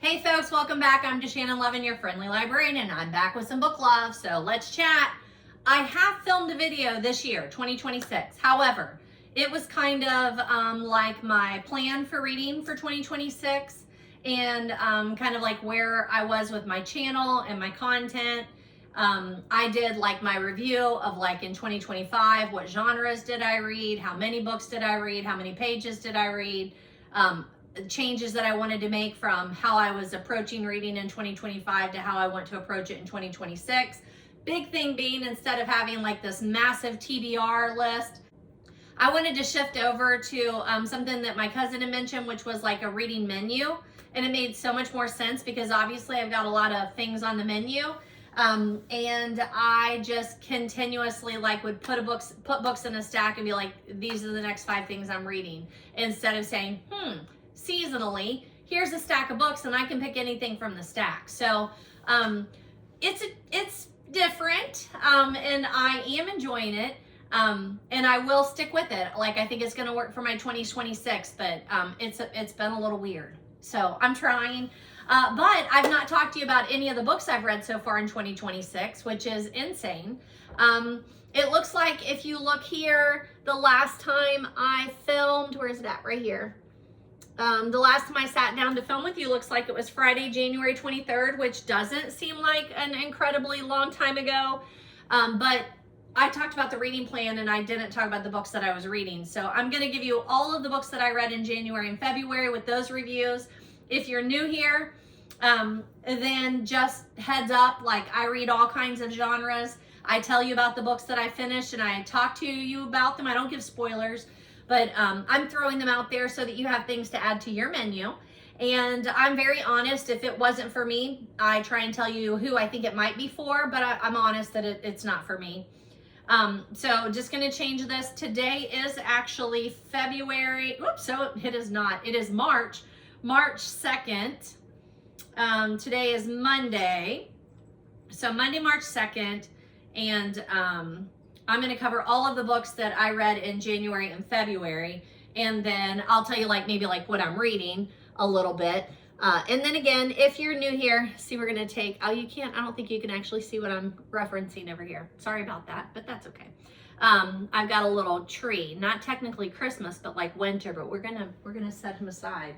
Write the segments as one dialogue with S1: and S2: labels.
S1: Hey folks, welcome back. I'm DaShannon Lovin, your friendly librarian, and I'm back with some book love, so let's chat. I have filmed a video this year, 2026. However, it was kind of like my plan for reading for 2026 and kind of like where I was with my channel and my content. I did like my review of like in 2025, what genres did I read, how many books did I read, how many pages did I read, changes that I wanted to make from how I was approaching reading in 2025 to how I want to approach it in 2026. Big thing being, instead of having like this massive TBR list, I wanted to shift over to something that my cousin had mentioned, which was like a reading menu. And it made so much more sense because obviously I've got a lot of things on the menu. And I just continuously like would put books in a stack and be like, these are the next 5 things I'm reading. Instead of saying, seasonally, here's a stack of books and I can pick anything from the stack. So it's different and I am enjoying it. And I will stick with it. Like, I think it's going to work for my 2026, but it's been a little weird. So I'm trying. But I've not talked to you about any of the books I've read so far in 2026, which is insane. It looks like if you look here, the last time I filmed, where is it at? Right here. The last time I sat down to film with you looks like it was Friday, January 23rd, which doesn't seem like an incredibly long time ago. But I talked about the reading plan and I didn't talk about the books that I was reading. So I'm going to give you all of the books that I read in January and February with those reviews. If you're new here, then just heads up, like I read all kinds of genres. I tell you about the books that I finished and I talk to you about them. I don't give spoilers, but I'm throwing them out there so that you have things to add to your menu. And I'm very honest. If it wasn't for me, I try and tell you who I think it might be for, but I'm honest that it's not for me. So just going to change this. Today is actually February. Oops, so it is not. It is March 2nd. Today is Monday. So Monday, March 2nd. And I'm going to cover all of the books that I read in January and February. And then I'll tell you like maybe like what I'm reading a little bit. And then again, if you're new here, see, we're going to take, I don't think you can actually see what I'm referencing over here. Sorry about that, but that's okay. I've got a little tree, not technically Christmas, but like winter, but we're going to set him aside.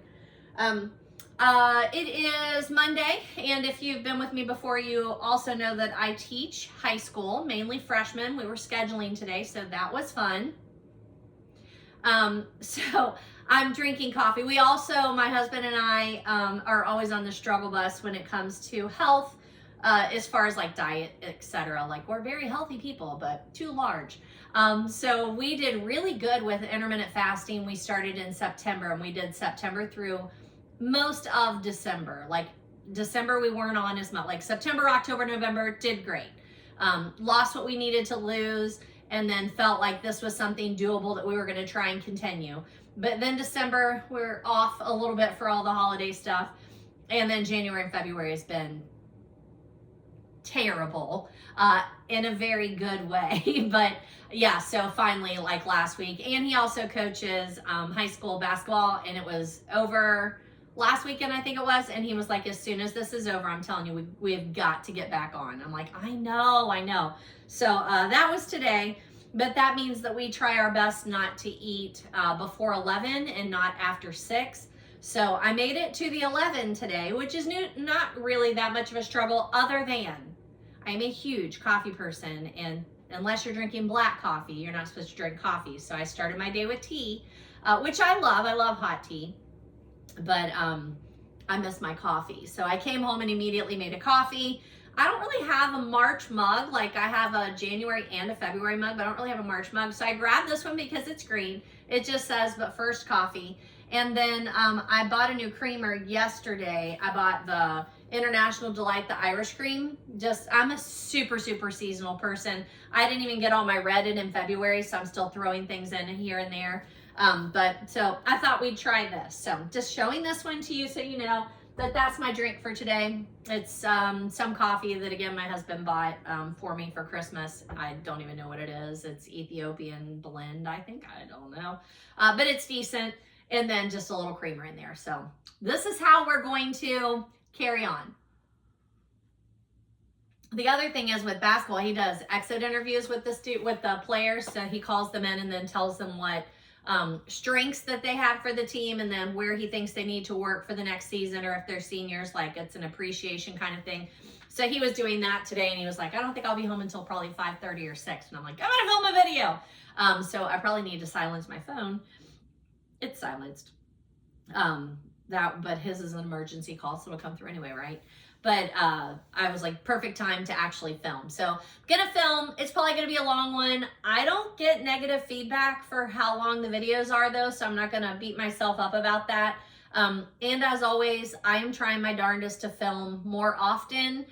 S1: It is Monday, and if you've been with me before, you also know that I teach high school, mainly freshmen. We were scheduling today, so that was fun. So I'm drinking coffee. We also, my husband and I, are always on the struggle bus when it comes to health, as far as like diet, etc. Like, we're very healthy people, but too large. So we did really good with intermittent fasting. We started in September and we did September through most of December. Like December, we weren't on as much. Like September, October, November, did great. Lost what we needed to lose, and then felt like this was something doable that we were going to try and continue. But then December, we're off a little bit for all the holiday stuff. And then January and February has been terrible, in a very good way. But yeah, so finally, like last week, and he also coaches high school basketball, and it was over last weekend, I think it was, and he was like, as soon as this is over, I'm telling you, we have got to get back on. I'm like, I know. So that was today, but that means that we try our best not to eat before 11 and not after 6. So I made it to the 11 today, which is not really that much of a struggle, other than I'm a huge coffee person, and unless you're drinking black coffee, you're not supposed to drink coffee. So I started my day with tea, which I love. I love hot tea. But I miss my coffee. So I came home and immediately made a coffee. I don't really have a March mug. Like, I have a January and a February mug, but I don't really have a March mug. So I grabbed this one because it's green. It just says, but first coffee. And then I bought a new creamer yesterday. I bought the International Delight, the Irish cream. I'm a super seasonal person. I didn't even get all my red in February, so I'm still throwing things in here and there. But so I thought we'd try this. So just showing this one to you so you know that that's my drink for today. It's some coffee that, again, my husband bought for me for Christmas. I don't even know what it is. It's Ethiopian blend, I think. I don't know. But it's decent. And then just a little creamer in there. So this is how we're going to carry on. The other thing is with basketball, he does exit interviews with the players. So he calls them in and then tells them what strengths that they have for the team, and then where he thinks they need to work for the next season, or if they're seniors, like it's an appreciation kind of thing. So he was doing that today, and he was like, I don't think I'll be home until probably 5:30 or 6. And I'm like, I'm gonna film a video. So I probably need to silence my phone. It's silenced. But his is an emergency call, so it'll come through anyway, right? But I was like, perfect time to actually film. So I'm gonna film. It's probably gonna be a long one. I don't get negative feedback for how long the videos are though, so I'm not gonna beat myself up about that. And as always, I am trying my darndest to film more often,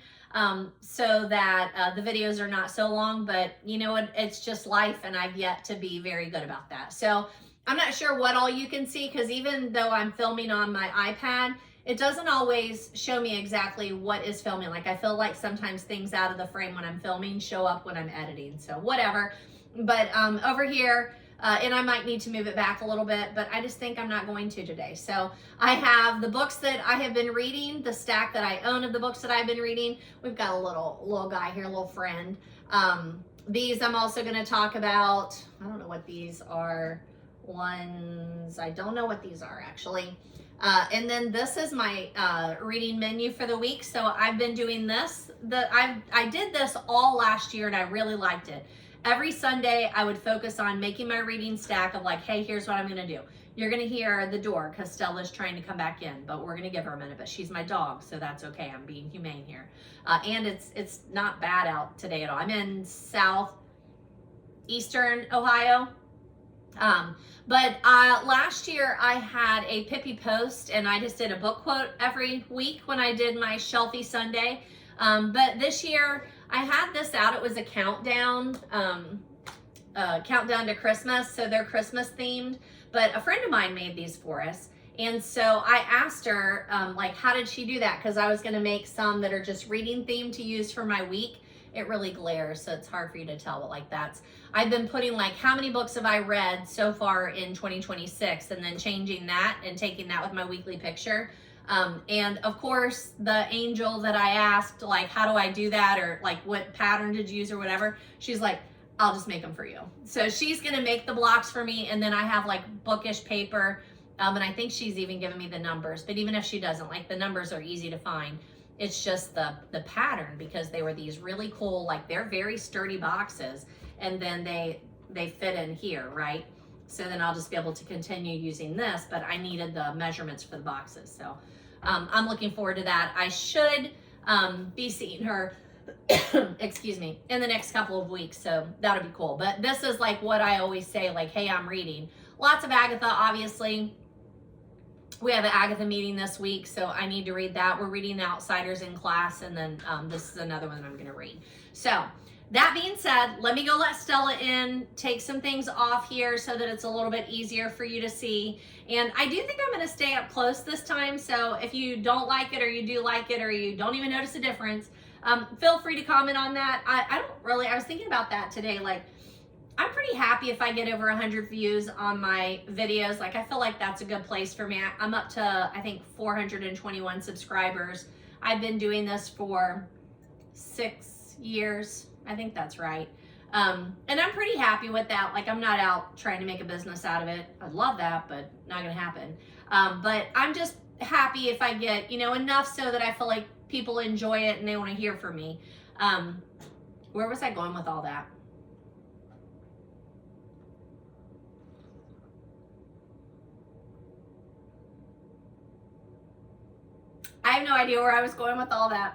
S1: so that the videos are not so long, but you know what, it's just life, and I've yet to be very good about that. So I'm not sure what all you can see, because even though I'm filming on my iPad, it doesn't always show me exactly what is filming. Like I feel like sometimes things out of the frame when I'm filming show up when I'm editing, so whatever. But over here, and I might need to move it back a little bit, but I just think I'm not going to today. So I have the books that I have been reading, the stack that I own of the books that I've been reading. We've got a little guy here, a little friend. These I'm also going to talk about. I don't know what these are. I don't know what these are actually. And then this is my reading menu for the week. So I've been doing this. I did this all last year and I really liked it. Every Sunday I would focus on making my reading stack of like, hey, here's what I'm gonna do. You're gonna hear the door because Stella's trying to come back in, but we're gonna give her a minute, but she's my dog, so that's okay. I'm being humane here. And it's not bad out today at all. I'm in southeastern Ohio. But last year I had a Pippi post and I just did a book quote every week when I did my Shelfie Sunday. But this year I had this out. It was a countdown to Christmas. So they're Christmas themed, but a friend of mine made these for us. And so I asked her, like, how did she do that? Cause I was going to make some that are just reading themed to use for my week. It really glares, so it's hard for you to tell, but like I've been putting like how many books have I read so far in 2026, and then changing that and taking that with my weekly picture. And of course the angel that I asked, like, how do I do that? Or like, what pattern did you use or whatever? She's like, I'll just make them for you. So she's going to make the blocks for me. And then I have like bookish paper. And I think she's even given me the numbers, but even if she doesn't, like the numbers are easy to find. It's just the pattern, because they were these really cool, like they're very sturdy boxes, and then they fit in here, right? So then I'll just be able to continue using this, but I needed the measurements for the boxes. So I'm looking forward to that. I should be seeing her, excuse me, in the next couple of weeks. So that'll be cool. But this is like what I always say, like, hey, I'm reading. Lots of Agatha, obviously. We have an Agatha meeting this week, so I need to read that. We're reading The Outsiders in class, and then this is another one that I'm going to read. So that being said, let me go let Stella in, take some things off here so that it's a little bit easier for you to see. And I do think I'm going to stay up close this time, so if you don't like it, or you do like it, or you don't even notice a difference, feel free to comment on that. I was thinking about that today, like, I'm pretty happy if I get over 100 views on my videos. Like, I feel like that's a good place for me. I'm up to, I think, 421 subscribers. I've been doing this for 6 years. I think that's right. And I'm pretty happy with that. Like, I'm not out trying to make a business out of it. I'd love that, but not gonna happen. But I'm just happy if I get, enough so that I feel like people enjoy it and they want to hear from me. Where was I going with all that? I have no idea where I was going with all that.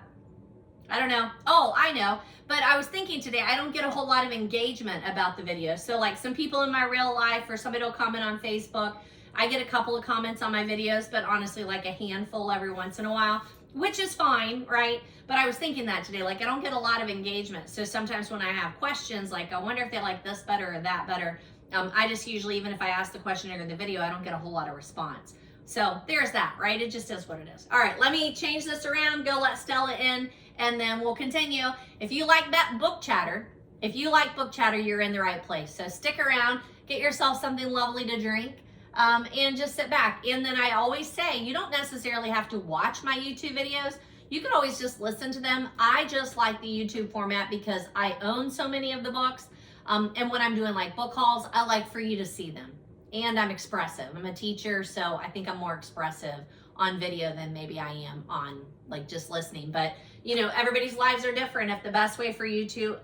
S1: I don't know. Oh, I know. But I was thinking today, I don't get a whole lot of engagement about the video. So like some people in my real life, or somebody will comment on Facebook. I get a couple of comments on my videos, but honestly like a handful every once in a while, which is fine, right? But I was thinking that today, like I don't get a lot of engagement. So sometimes when I have questions, like I wonder if they like this better or that better. I just usually, even if I ask the question during the video, I don't get a whole lot of response. So there's that, right? It just is what it is. All right, let me change this around, go let Stella in, and then we'll continue. If you like that book chatter, you're in the right place. So stick around, get yourself something lovely to drink. and just sit back. And then I always say, you don't necessarily have to watch my YouTube videos. You can always just listen to them. I just like the YouTube format because I own so many of the books. And when I'm doing like book hauls, I like for you to see them. And I'm expressive. I'm a teacher, so I think I'm more expressive on video than maybe I am on like just listening. But you know, everybody's lives are different. If the best way for you to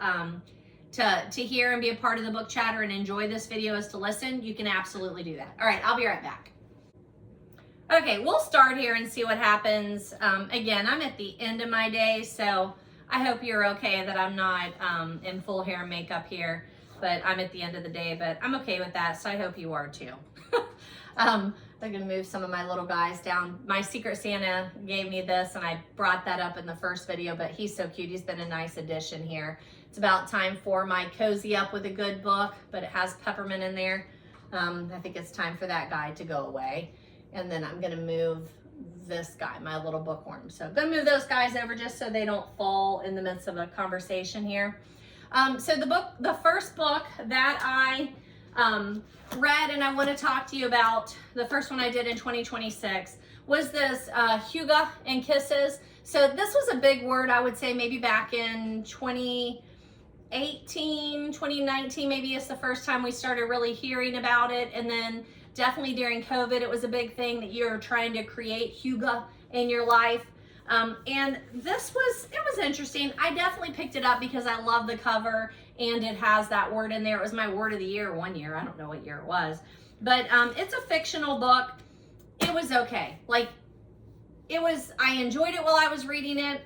S1: hear and be a part of the book chatter and enjoy this video is to listen, you can absolutely do that. All right, I'll be right back. Okay, we'll start here and see what happens. Again, I'm at the end of my day, so I hope you're okay that I'm not in full hair and makeup here, but I'm at the end of the day, but I'm okay with that, so I hope you are too. I'm gonna move some of my little guys down. My Secret Santa gave me this, and I brought that up in the first video, but he's so cute. He's been a nice addition here. It's about time for my cozy up with a good book, but it has peppermint in there. I think it's time for that guy to go away. And then I'm gonna move this guy, my little bookworm. So I'm gonna move those guys over just so they don't fall in the midst of a conversation here. So the first book that I read and I want to talk to you about, the first one I did in 2026, was this Hygge and Kisses. So this was a big word, I would say maybe back in 2018, 2019, maybe it's the first time we started really hearing about it. And then definitely during COVID, it was a big thing that you're trying to create Hygge in your life. And this was interesting. I definitely picked it up because I love the cover and it has that word in there. It was my word of the year one year. I don't know what year it was, but it's a fictional book. It was okay. Like I enjoyed it while I was reading it.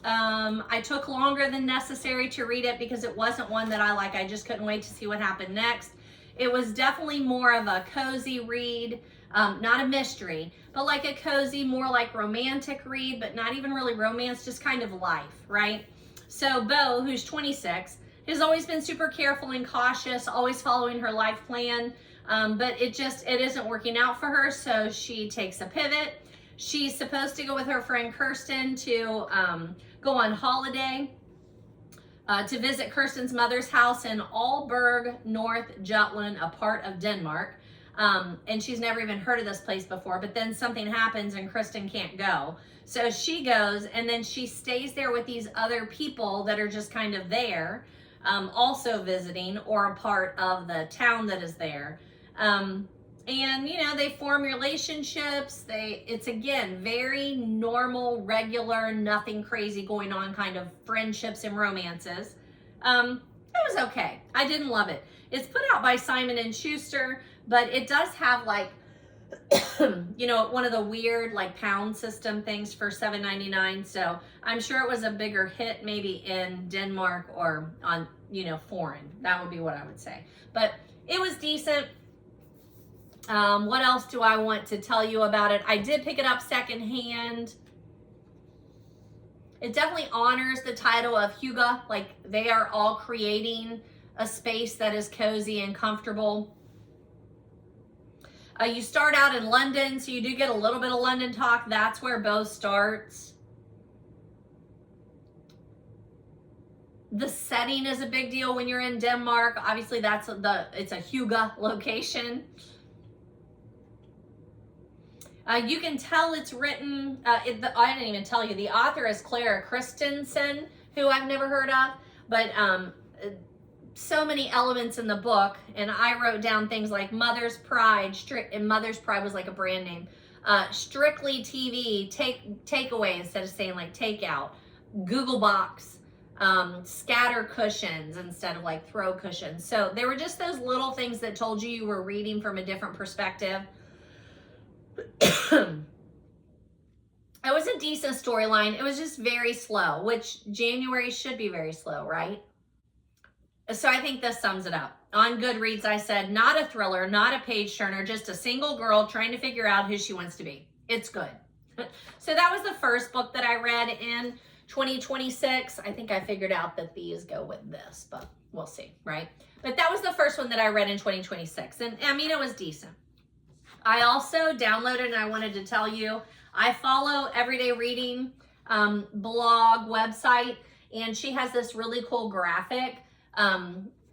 S1: I took longer than necessary to read it because it wasn't one that I just couldn't wait to see what happened next. It was definitely more of a cozy read, not a mystery, but like a cozy, more like romantic read, but not even really romance, just kind of life, right? So Bo, who's 26, has always been super careful and cautious, always following her life plan, but it isn't working out for her, so she takes a pivot. She's supposed to go with her friend Kirsten to go on holiday to visit Kirsten's mother's house in Aalborg, North Jutland, a part of Denmark. And she's never even heard of this place before, but then something happens and Kristen can't go. So she goes, and then she stays there with these other people that are just kind of there, also visiting or a part of the town that is there. And, you know, they form relationships. It's again, very normal, regular, nothing crazy going on kind of friendships and romances. It was okay. I didn't love it. It's put out by Simon & Schuster, but it does have like, you know, one of the weird like pound system things for $7.99. So I'm sure it was a bigger hit maybe in Denmark or on, you know, foreign. That would be what I would say. But it was decent. What else do I want to tell you about it? I did pick it up secondhand. It definitely honors the title of Hygge. Like they are all creating a space that is cozy and comfortable. You start out in London, so you do get a little bit of London talk. That's where Bo starts. The setting is a big deal when you're in Denmark. Obviously, it's a Hygge location. You can tell it's written, I didn't even tell you, the author is Christensen, who I've never heard of, but so many elements in the book, and I wrote down things like Mother's Pride, and Mother's Pride was like a brand name, Strictly TV, takeaway instead of saying like takeout, Google Box, scatter cushions instead of like throw cushions. So they were just those little things that told you were reading from a different perspective. It was a decent storyline. It was just very slow, which January should be very slow, right? So I think this sums it up. On Goodreads, I said, not a thriller, not a page turner, just a single girl trying to figure out who she wants to be. It's good. So that was the first book that I read in 2026. I think I figured out that these go with this, but we'll see, right? But that was the first one that I read in 2026. And I mean, it was decent. I also downloaded, and I wanted to tell you, I follow Everyday Reading blog website, and she has this really cool graphic.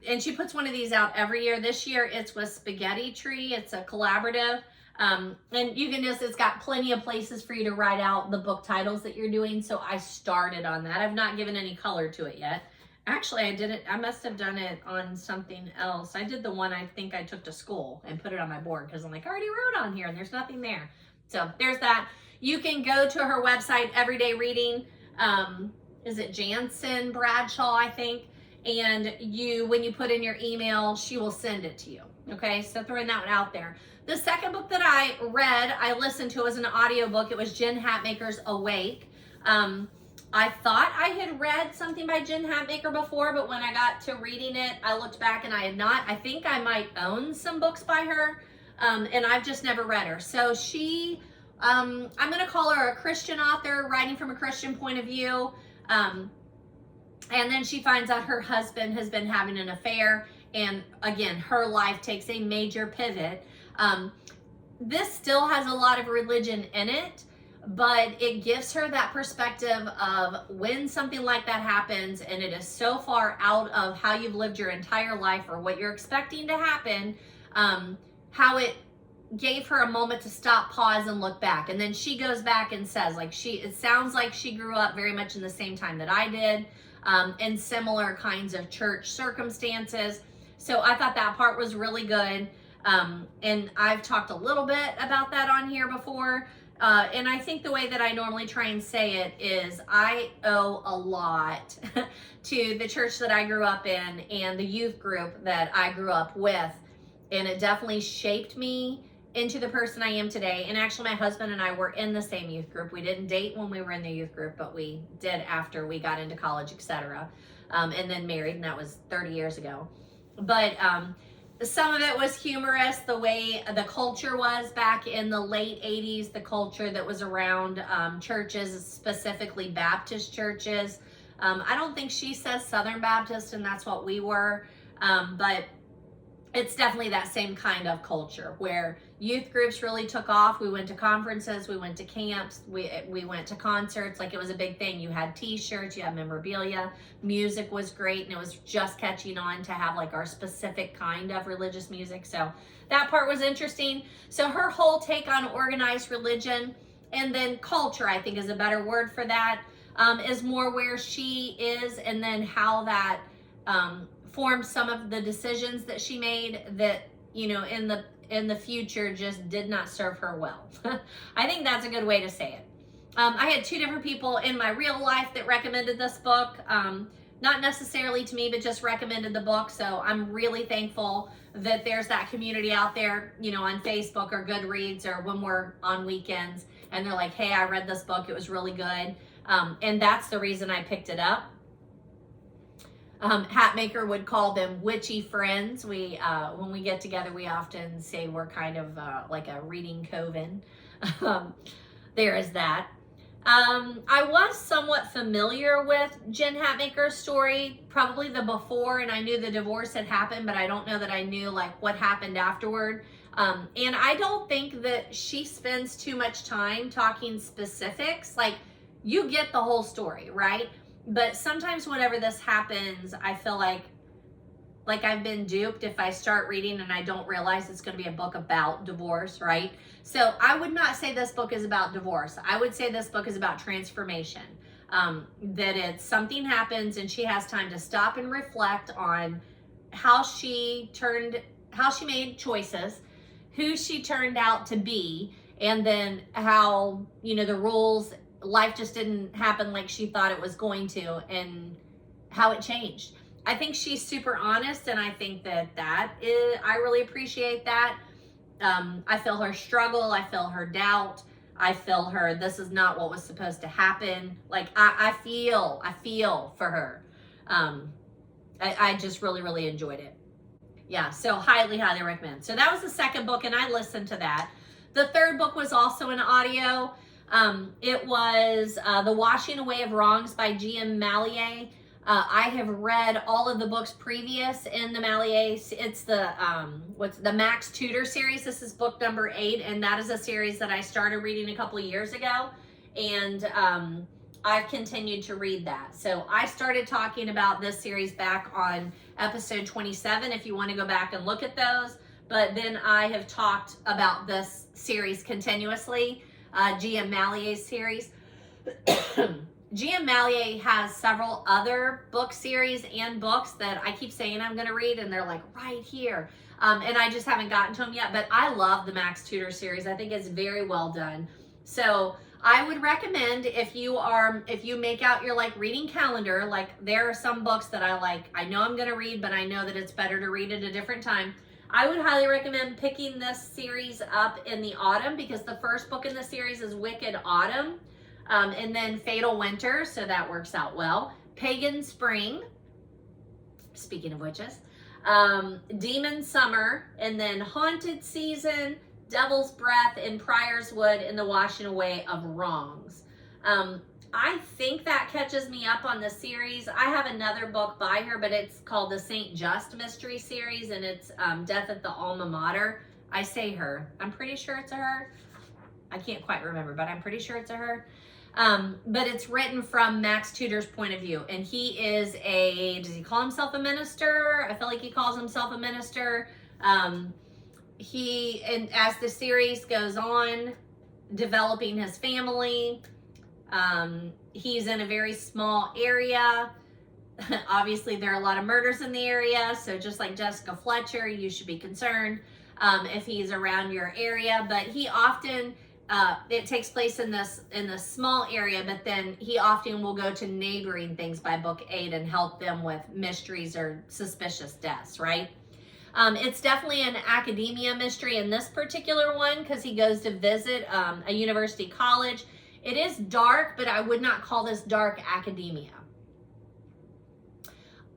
S1: and she puts one of these out every year. This year it's with Spaghetti Tree. It's a collaborative. And you can just, it's got plenty of places for you to write out the book titles that you're doing. So I started on that. I've not given any color to it yet. Actually, I did it. I must have done it on something else. I did the one I think I took to school and put it on my board because I'm like, I already wrote on here and there's nothing there. So there's that. You can go to her website, Everyday Reading. Is it Jansen Bradshaw, I think? And when you put in your email, she will send it to you. Okay, so throwing that one out there. The second book that I read, I listened to, was an audiobook. It was Jen Hatmaker's Awake. I thought I had read something by Jen Hatmaker before, but when I got to reading it, I looked back and I had not. I think I might own some books by her, and I've just never read her. So she, I'm going to call her a Christian author, writing from a Christian point of view. And then she finds out her husband has been having an affair, and again, her life takes a major pivot. This still has a lot of religion in it, but it gives her that perspective of when something like that happens and it is so far out of how you've lived your entire life or what you're expecting to happen, how it gave her a moment to stop, pause, and look back. And then she goes back and says, like, it sounds like she grew up very much in the same time that I did, in similar kinds of church circumstances. So I thought that part was really good. And I've talked a little bit about that on here before. And I think the way that I normally try and say it is I owe a lot to the church that I grew up in and the youth group that I grew up with. And it definitely shaped me into the person I am today. And actually, my husband and I were in the same youth group. We didn't date when we were in the youth group, but we did after we got into college, etc. And then married, and that was 30 years ago. But some of it was humorous, the way the culture was back in the late 80s, the culture that was around churches, specifically Baptist churches. I don't think she says Southern Baptist, and that's what we were, but it's definitely that same kind of culture where youth groups really took off. We went to conferences, we went to camps, we went to concerts. Like, it was a big thing. You had t-shirts, you had memorabilia, music was great, and it was just catching on to have like our specific kind of religious music. So that part was interesting. So her whole take on organized religion and then culture, I think is a better word for that, is more where she is, and then how that formed some of the decisions that she made that, you know, in the future just did not serve her well. I think that's a good way to say it. I had two different people in my real life that recommended this book, not necessarily to me, but just recommended the book. So I'm really thankful that there's that community out there, you know, on Facebook or Goodreads or when we're on weekends and they're like, hey, I read this book, it was really good. And that's the reason I picked it up. Hatmaker would call them witchy friends. When we get together, we often say we're kind of like a reading coven. There is that. I was somewhat familiar with Jen Hatmaker's story, probably the before, and I knew the divorce had happened, but I don't know that I knew like what happened afterward. And I don't think that she spends too much time talking specifics. Like, you get the whole story, right? But sometimes whenever this happens, I feel like I've been duped if I start reading and I don't realize it's going to be a book about divorce, right? So I would not say this book is about divorce. I would say this book is about transformation. That it's something happens and she has time to stop and reflect on how she made choices, who she turned out to be, and then how, you know, the rules, life just didn't happen like she thought it was going to, and how it changed. I think she's super honest, and I think that is, I really appreciate that. I feel her struggle, I feel her doubt, I feel her, this is not what was supposed to happen. Like, I feel for her. I just really, really enjoyed it. Yeah, so highly, highly recommend. So that was the second book, and I listened to that. The third book was also an audio. It was The Washing Away of Wrongs by G.M. Malliet. I have read all of the books previous in the Malliet. It's the Max Tudor series. This is book number 8, and that is a series that I started reading a couple of years ago. And I've continued to read that. So I started talking about this series back on episode 27, if you want to go back and look at those. But then I have talked about this series continuously, G.M. Malliet's series. G.M. Malliet has several other book series and books that I keep saying I'm going to read, and they're like right here. And I just haven't gotten to them yet, but I love the Max Tudor series. I think it's very well done. So I would recommend, if you make out your like reading calendar, like there are some books that I know I'm going to read, but I know that it's better to read at a different time. I would highly recommend picking this series up in the autumn, because the first book in the series is Wicked Autumn, and then Fatal Winter, so that works out well. Pagan Spring, speaking of witches, Demon Summer, and then Haunted Season, Devil's Breath, and Prior's Wood, and the Washing Away of Wrongs. I think that catches me up on the series. I have another book by her, but it's called the St. Just Mystery Series, and it's Death at the Alma Mater. I say her. I'm pretty sure it's a her. I can't quite remember, but I'm pretty sure it's a her. But it's written from Max Tudor's point of view, and he is does he call himself a minister? I feel like he calls himself a minister. And as the series goes on, developing his family, he's in a very small area. Obviously, there are a lot of murders in the area, so just like Jessica Fletcher, you should be concerned if he's around your area. But he often, it takes place in this small area, but then he often will go to neighboring things by book 8 and help them with mysteries or suspicious deaths, right? It's definitely an academia mystery in this particular one, because he goes to visit a university college. It is dark, but I would not call this dark academia.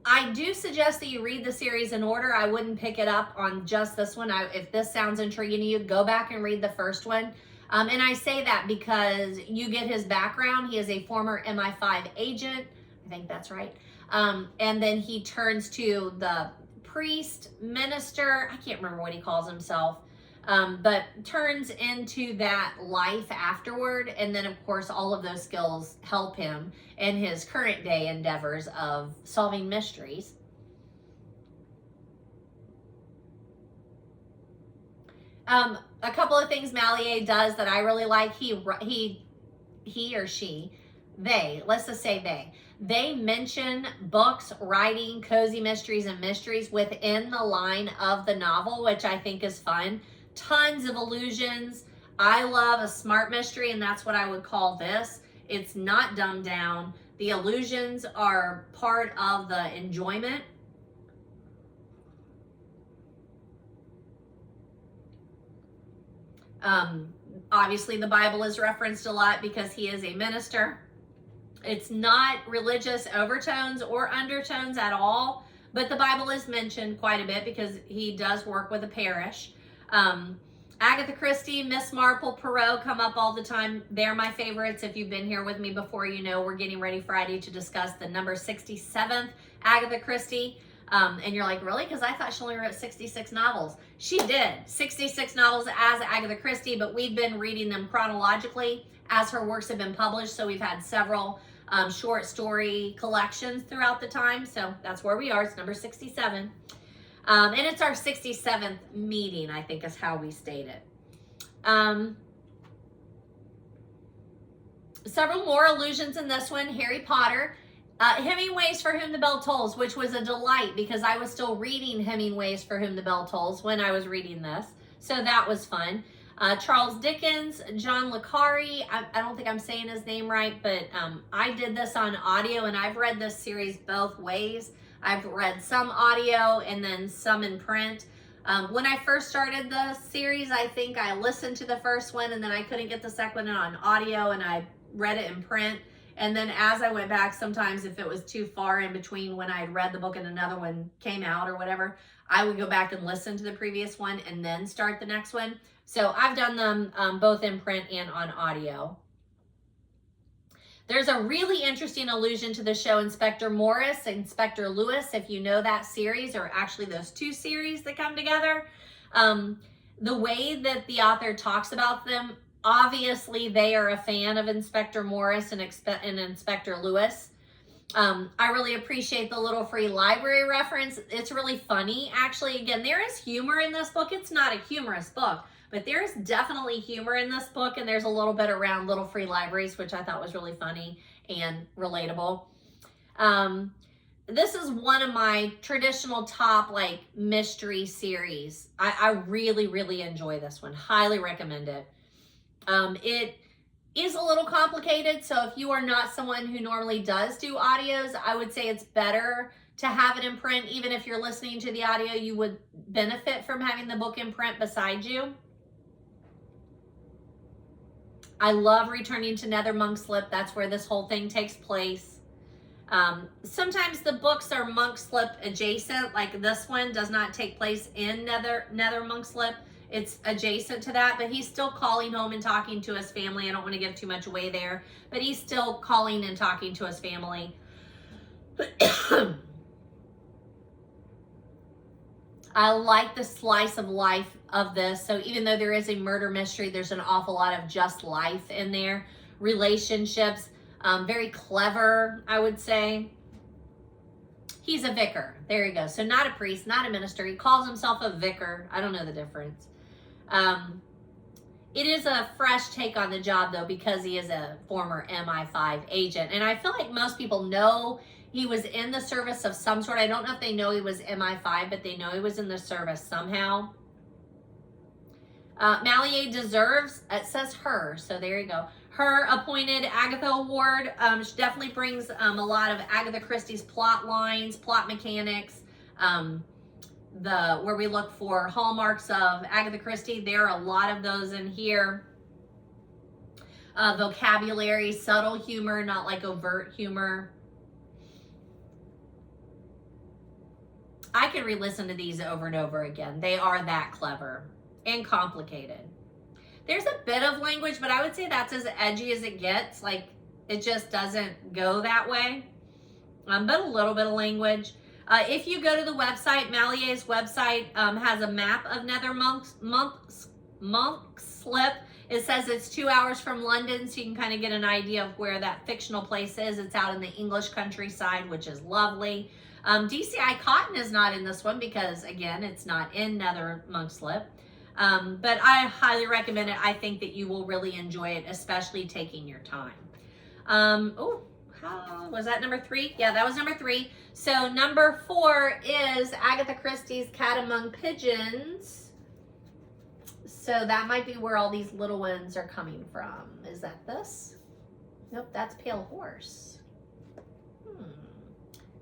S1: I do suggest that you read the series in order. I wouldn't pick it up on just this one. If this sounds intriguing to you, go back and read the first one. And I say that because you get his background. He is a former MI5 agent. I think that's right. And then he turns to the priest, minister, I can't remember what he calls himself, but turns into that life afterward. And then, of course, all of those skills help him in his current day endeavors of solving mysteries. A couple of things Malliet does that I really like. He or she, let's just say they mention books, writing, cozy mysteries, and mysteries within the line of the novel, which I think is fun. Tons of allusions. I love a smart mystery, and that's what I would call this. It's not dumbed down. The allusions are part of the enjoyment. Obviously, the Bible is referenced a lot because he is a minister. It's not religious overtones or undertones at all, but the Bible is mentioned quite a bit because he does work with a parish. Agatha Christie, Miss Marple, Poirot come up all the time. They're my favorites. If you've been here with me before, you know we're getting ready Friday to discuss the number 67th Agatha Christie. And you're like, really? Because I thought she only wrote 66 novels. She did 66 novels as Agatha Christie, but we've been reading them chronologically as her works have been published. So we've had several short story collections throughout the time. So that's where we are. It's number 67. And it's our 67th meeting, I think is how we state it. Several more allusions in this one. Harry Potter. Hemingway's For Whom the Bell Tolls, which was a delight because I was still reading Hemingway's For Whom the Bell Tolls when I was reading this. So that was fun. Charles Dickens, John le Carre. I don't think I'm saying his name right, but I did this on audio, and I've read this series both ways. I've read some audio and then some in print. When I first started the series, I think I listened to the first one, and then I couldn't get the second one on audio, and I read it in print. And then as I went back, sometimes if it was too far in between when I'd read the book and another one came out or whatever, I would go back and listen to the previous one and then start the next one. So I've done them both in print and on audio. There's a really interesting allusion to the show Inspector Morris, Inspector Lewis, if you know that series, or actually those two series that come together. The way that the author talks about them Obviously, they are a fan of Inspector Morris and Inspector Lewis. I really appreciate the little free library reference. It's really funny, actually. Again, there is humor in this book. It's not a humorous book, but there is definitely humor in this book, and there's a little bit around little free libraries, which I thought was really funny and relatable. This is one of my traditional top like mystery series. I really, really enjoy this one. Highly recommend it. It is a little complicated, so if you are not someone who normally does do audios, I would say it's better to have it in print. Even if you're listening to the audio, you would benefit from having the book in print beside you. I love Returning to Nether Monk Slip. That's where this whole thing takes place. Sometimes the books are Monk Slip adjacent, like this one does not take place in Nether Monk Slip. It's adjacent to that, but he's still calling home and talking to his family. I don't want to give too much away there, but he's still calling and talking to his family. I like the slice of life of this. So even though there is a murder mystery, there's an awful lot of just life in there. Relationships, very clever, I would say. He's a vicar. There you go. So not a priest, not a minister. He calls himself a vicar. I don't know the difference. It is a fresh take on the job, though, because he is a former MI5 agent. And I feel like most people know he was in the service of some sort. I don't know if they know he was MI5, but they know he was in the service somehow. Malliet deserves, it says her, so there you go. Her appointed Agatha Award. She definitely brings a lot of Agatha Christie's plot lines, plot mechanics, where we look for hallmarks of Agatha Christie. There are a lot of those in here. Vocabulary, subtle humor, not like overt humor. I could re-listen to these over and over again. They are that clever and complicated. There's a bit of language, but I would say that's as edgy as it gets. Like, it just doesn't go that way. But a little bit of language. If you go to the website, Malliet's website has a map of Nether Monk Slip. It says it's 2 hours from London, so you can kind of get an idea of where that fictional place is. It's out in the English countryside, which is lovely. DCI Cotton is not in this one because, again, it's not in Nether Monk Slip. But I highly recommend it. I think that you will really enjoy it, especially taking your time. Was that number 3? Yeah, that was number 3. So number 4 is Agatha Christie's Cat Among Pigeons. So that might be where all these little ones are coming from. Is that this? Nope, that's Pale Horse.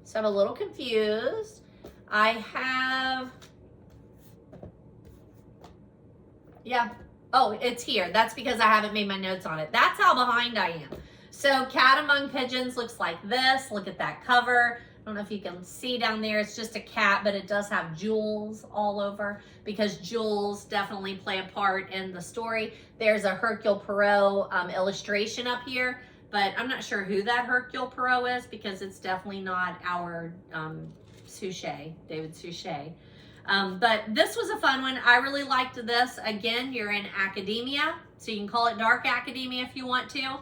S1: So I'm a little confused. I have... Yeah. Oh, it's here. That's because I haven't made my notes on it. That's how behind I am. So Cat Among Pigeons looks like this. Look at that cover. I don't know if you can see down there. It's just a cat, but it does have jewels all over because jewels definitely play a part in the story. There's a Hercule Poirot illustration up here, but I'm not sure who that Hercule Poirot is because it's definitely not our Suchet, David Suchet. But this was a fun one. I really liked this. Again, you're in academia, so you can call it dark academia if you want to.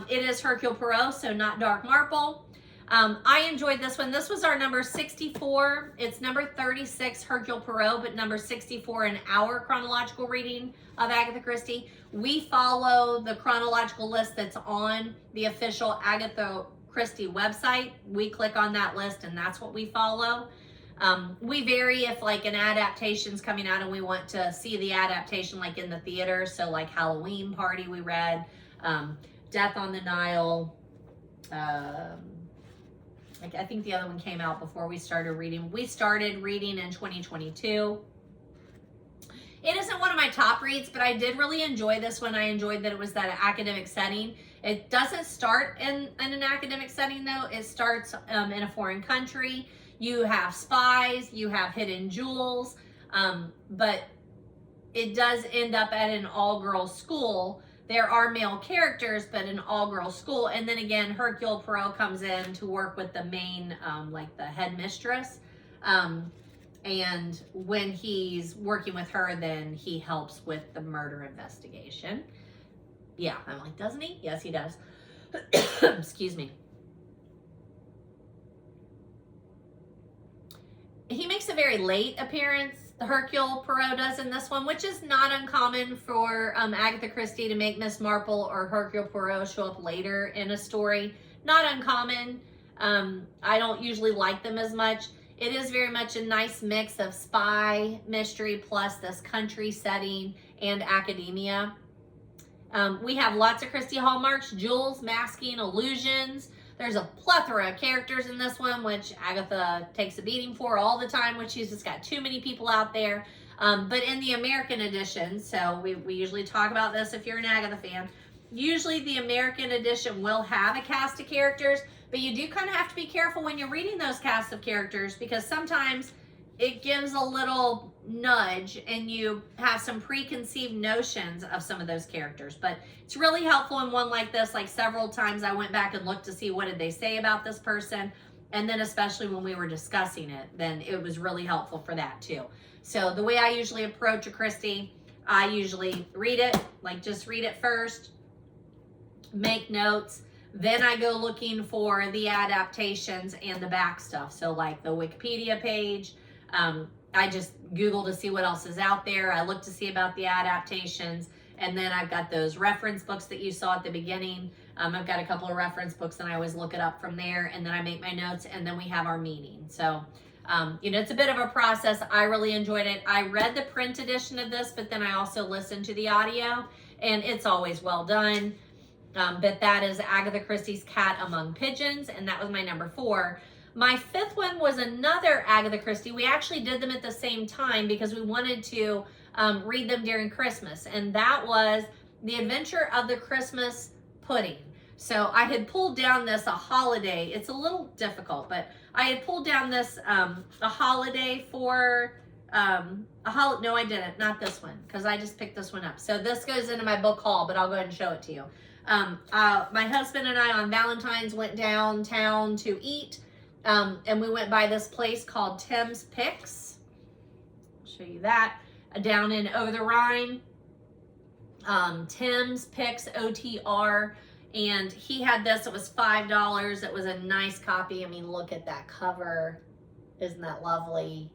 S1: It is Hercule Poirot, so not dark Marple. I enjoyed this one. This was our number 64. It's number 36, Hercule Poirot, but number 64 in our chronological reading of Agatha Christie. We follow the chronological list that's on the official Agatha Christie website. We click on that list, and that's what we follow. We vary if like an adaptation's coming out and we want to see the adaptation like in the theater. So like Halloween Party we read, Death on the Nile. I think the other one came out before we started reading. We started reading in 2022. It isn't one of my top reads, but I did really enjoy this one. I enjoyed that it was that academic setting. It doesn't start in an academic setting though. It starts in a foreign country. You have spies, you have hidden jewels, but it does end up at an all-girls school. There are male characters, but an all-girls school. And then again, Hercule Poirot comes in to work with the main, like the headmistress. And when he's working with her, then he helps with the murder investigation. Yeah, I'm like, doesn't he? Yes, he does. Excuse me. He makes a very late appearance. Hercule Poirot does in this one, which is not uncommon for Agatha Christie to make Miss Marple or Hercule Poirot show up later in a story. Not uncommon. I don't usually like them as much. It is very much a nice mix of spy, mystery, plus this country setting and academia. We have lots of Christie hallmarks, jewels, masking, illusions. There's a plethora of characters in this one, which Agatha takes a beating for all the time, which she's just got too many people out there. But in the American edition, so we usually talk about this if you're an Agatha fan, usually the American edition will have a cast of characters, but you do kind of have to be careful when you're reading those cast of characters, because sometimes it gives a little nudge and you have some preconceived notions of some of those characters. But it's really helpful in one like this. Like several times I went back and looked to see what did they say about this person. And then especially when we were discussing it, then it was really helpful for that too. So the way I usually approach a Christie, I usually read it, like just read it first, make notes. Then I go looking for the adaptations and the back stuff. So like the Wikipedia page, I just Google to see what else is out there. I look to see about the adaptations. And then I've got those reference books that you saw at the beginning. I've got a couple of reference books and I always look it up from there. And then I make my notes and then we have our meeting. So, it's a bit of a process. I really enjoyed it. I read the print edition of this, but then I also listened to the audio and it's always well done. But that is Agatha Christie's Cat Among Pigeons. And that was my number 4. My 5th one was another Agatha Christie. We actually did them at the same time because we wanted to read them during Christmas. And that was The Adventure of the Christmas Pudding. So I had pulled down this a holiday. It's a little difficult, but I had pulled down this a holiday for no, I didn't. Not this one, because I just picked this one up. So this goes into my book haul, but I'll go ahead and show it to you. My husband and I on Valentine's went downtown to eat. And we went by this place called Tim's Picks. I'll show you that. Down in Over the Rhine. Tim's Picks, OTR. And he had this. It was $5. It was a nice copy. I mean, look at that cover. Isn't that lovely?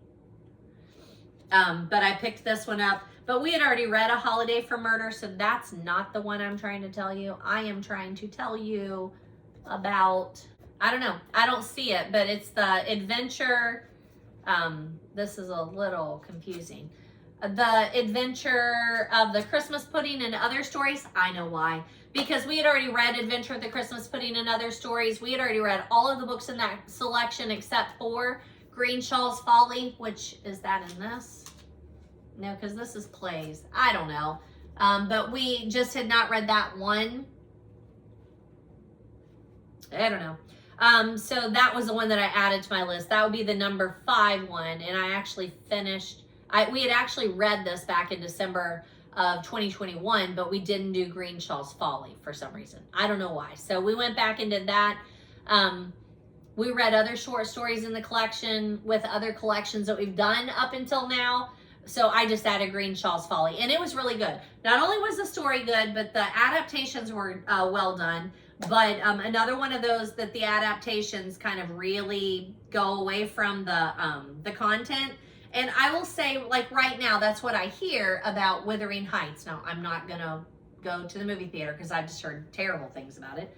S1: But I picked this one up. But we had already read A Holiday for Murder, so that's not the one I'm trying to tell you. I am trying to tell you about... I don't know. I don't see it, but it's the adventure. This is a little confusing. The Adventure of the Christmas Pudding and Other Stories. I know why. Because we had already read Adventure of the Christmas Pudding and Other Stories. We had already read all of the books in that selection except for Greenshaw's Folly, which is that in this? No, because this is plays. I don't know. But we just had not read that one. I don't know. So that was the one that I added to my list. That would be the number 5 one. And I actually finished, we had actually read this back in December of 2021, but we didn't do Greenshaw's Folly for some reason. I don't know why. So we went back and did that. We read other short stories in the collection with other collections that we've done up until now. So I just added Greenshaw's Folly and it was really good. Not only was the story good, but the adaptations were well done. But another one of those that the adaptations kind of really go away from the content. And I will say, like right now, that's what I hear about Wuthering Heights. Now, I'm not going to go to the movie theater because I've just heard terrible things about it.